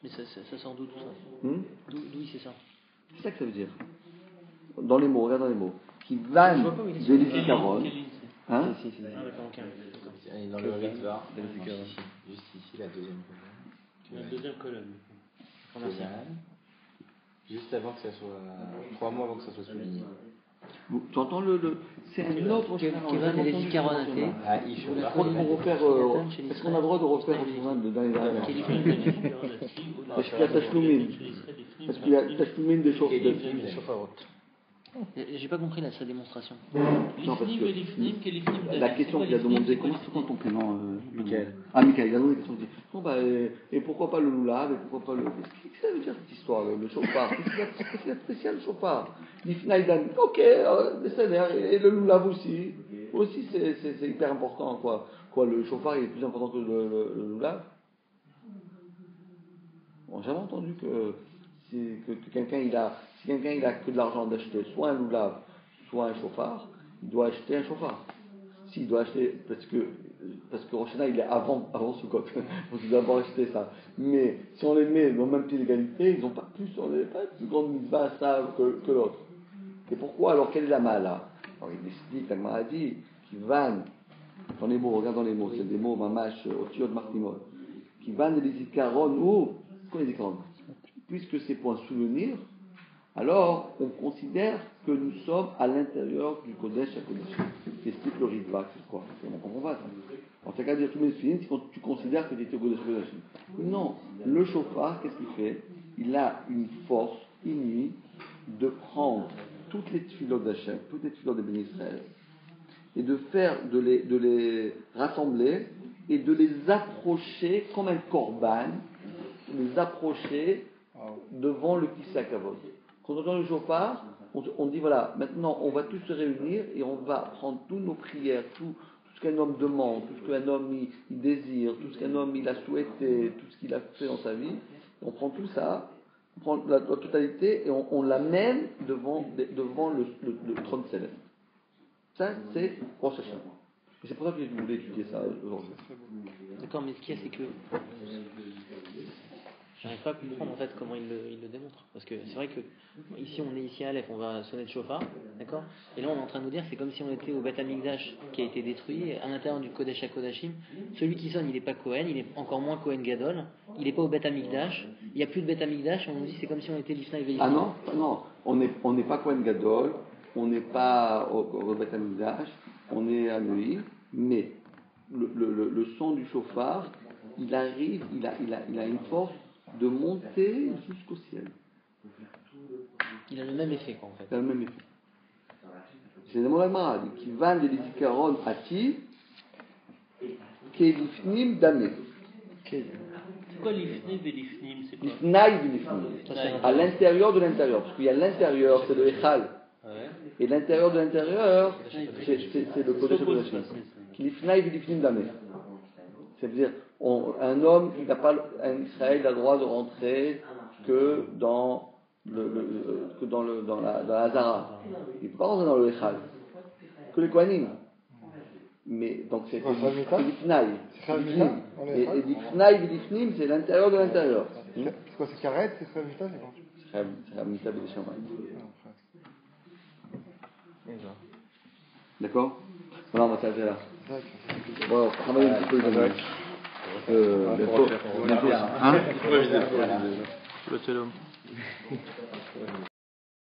Mais ça sort d'où tout ça? D'où c'est ça? C'est ça que ça veut dire. Dans les mots, regarde dans les mots. Qui vanne de l'Izikaron. Hein? Ah, d'accord, ok. Dans le Ritva, juste ici, la deuxième colonne. La deuxième colonne. Juste avant que ça soit. 3 mois avant que ça soit souligné. Tu entends c'est un autre est-ce qu'on a le droit de refaire dans les dernières? Parce qu'il y a Tashlumin des chauffards. J'ai pas compris sa démonstration. Non, parce que la question qu'il a demandé, comment c'est ton prénom, Michael? Ah, Michael, il a demandé la question. Et pourquoi pas le loulav, et pourquoi pas le. Qu'est-ce que ça veut dire cette histoire, le chauffard? Qu'est-ce qu'il y a de spécial, le chauffard? L'ifnaïdan, ok, et le loulav aussi. Aussi, c'est hyper important, quoi. Le chauffard, il est plus important que le loulav? On n'a jamais entendu que quelqu'un il a que de l'argent d'acheter soit un loulav, soit un chauffard, il doit acheter un chauffard. S'il doit acheter, parce que Rosh Hashanah il est avant Sukkot, donc il doit d'abord acheter ça. Mais si on les met dans le même pied d'égalité, ils n'ont pas plus, on n'est pas plus grande mitzvah à ça que l'autre. Et pourquoi alors? Quelle est la mala? Alors il explique, la Gemara dit, qui vanne, dans les mots, regarde dans les mots, c'est des mots mamash, otiot martimot, qui vanne des zikaron ou, c'est quoi les zikaron? Puisque c'est pour un souvenir, alors on considère que nous sommes à l'intérieur du Kodesh HaKodashim. Explique le Ritva, c'est quoi? On comprend pas ça. En fait, qu'à dire tous mes films, c'est quand tu considères que tu es au Kodesh HaKodashim. Non, le chauffard, qu'est-ce qu'il fait? Il a une force inouïe de prendre toutes les tfilotes d'Hachem, toutes les tfilotes de Ben Israël, et de les rassembler et de les approcher comme un korban, les approcher devant le Kissé Kavod. Quand on entend le chauffard, on dit voilà, maintenant on va tous se réunir et on va prendre toutes nos prières, tout ce qu'un homme demande, tout ce qu'un homme il désire, tout ce qu'un homme il a souhaité, tout ce qu'il a fait dans sa vie. On prend tout ça, on prend la totalité et on l'amène devant le trône céleste. Ça, c'est Rosh Hashanah. Et c'est pour ça que je voulais étudier ça aujourd'hui. D'accord, mais ce qu'il y a, c'est que j'arrive pas à comprendre en fait comment il le démontre. Parce que c'est vrai que ici on est ici à Aleph, on va sonner le chauffard, d'accord? Et là on est en train de nous dire c'est comme si on était au Beth Amikdash qui a été détruit, à l'intérieur du Kodesh HaKodashim. Celui qui sonne, il n'est pas Kohen, il est encore moins Kohen Gadol, il n'est pas au Beth Amikdash, il n'y a plus de Beth Amikdash, on nous dit c'est comme si on était l'Ifna et Veïfna. Ah non, on n'est pas Kohen Gadol, on n'est pas au Beth Amikdash, on est à Neuilly, mais le son du chauffard, il arrive, il a une force de monter jusqu'au ciel. Il a le même effet, quoi, en fait. Il a le même effet. C'est le mot d'Agmara, qui va de l'izikaron ati, kelifnim damé. C'est quoi l'ifnim et l'ifnim? C'est quoi? L'ifnaï du l'ifnim. À l'intérieur de l'intérieur. Parce qu'il y a l'intérieur, c'est le echal. Et l'intérieur de l'intérieur, c'est le Kodesh HaKodashim. L'ifnaï du l'ifnim damé. C'est-à-dire, un homme qui n'a pas, un Israël a le droit de rentrer que dans la Hazara. Il ne peut pas rentrer dans le Echal. Que les Kohanim. Mais donc c'est quoi, Shavita? du Tnaï. C'est Shavita? Et du Tnaï Bidifnim, c'est l'intérieur de l'intérieur. C'est quoi, c'est Karet, c'est Shavita, c'est quoi? C'est Hamita Bidishamay. D'accord? Voilà, on va s'arrêter là. Bon, travailler un petit peu le domaine. Bientôt. Hein? Le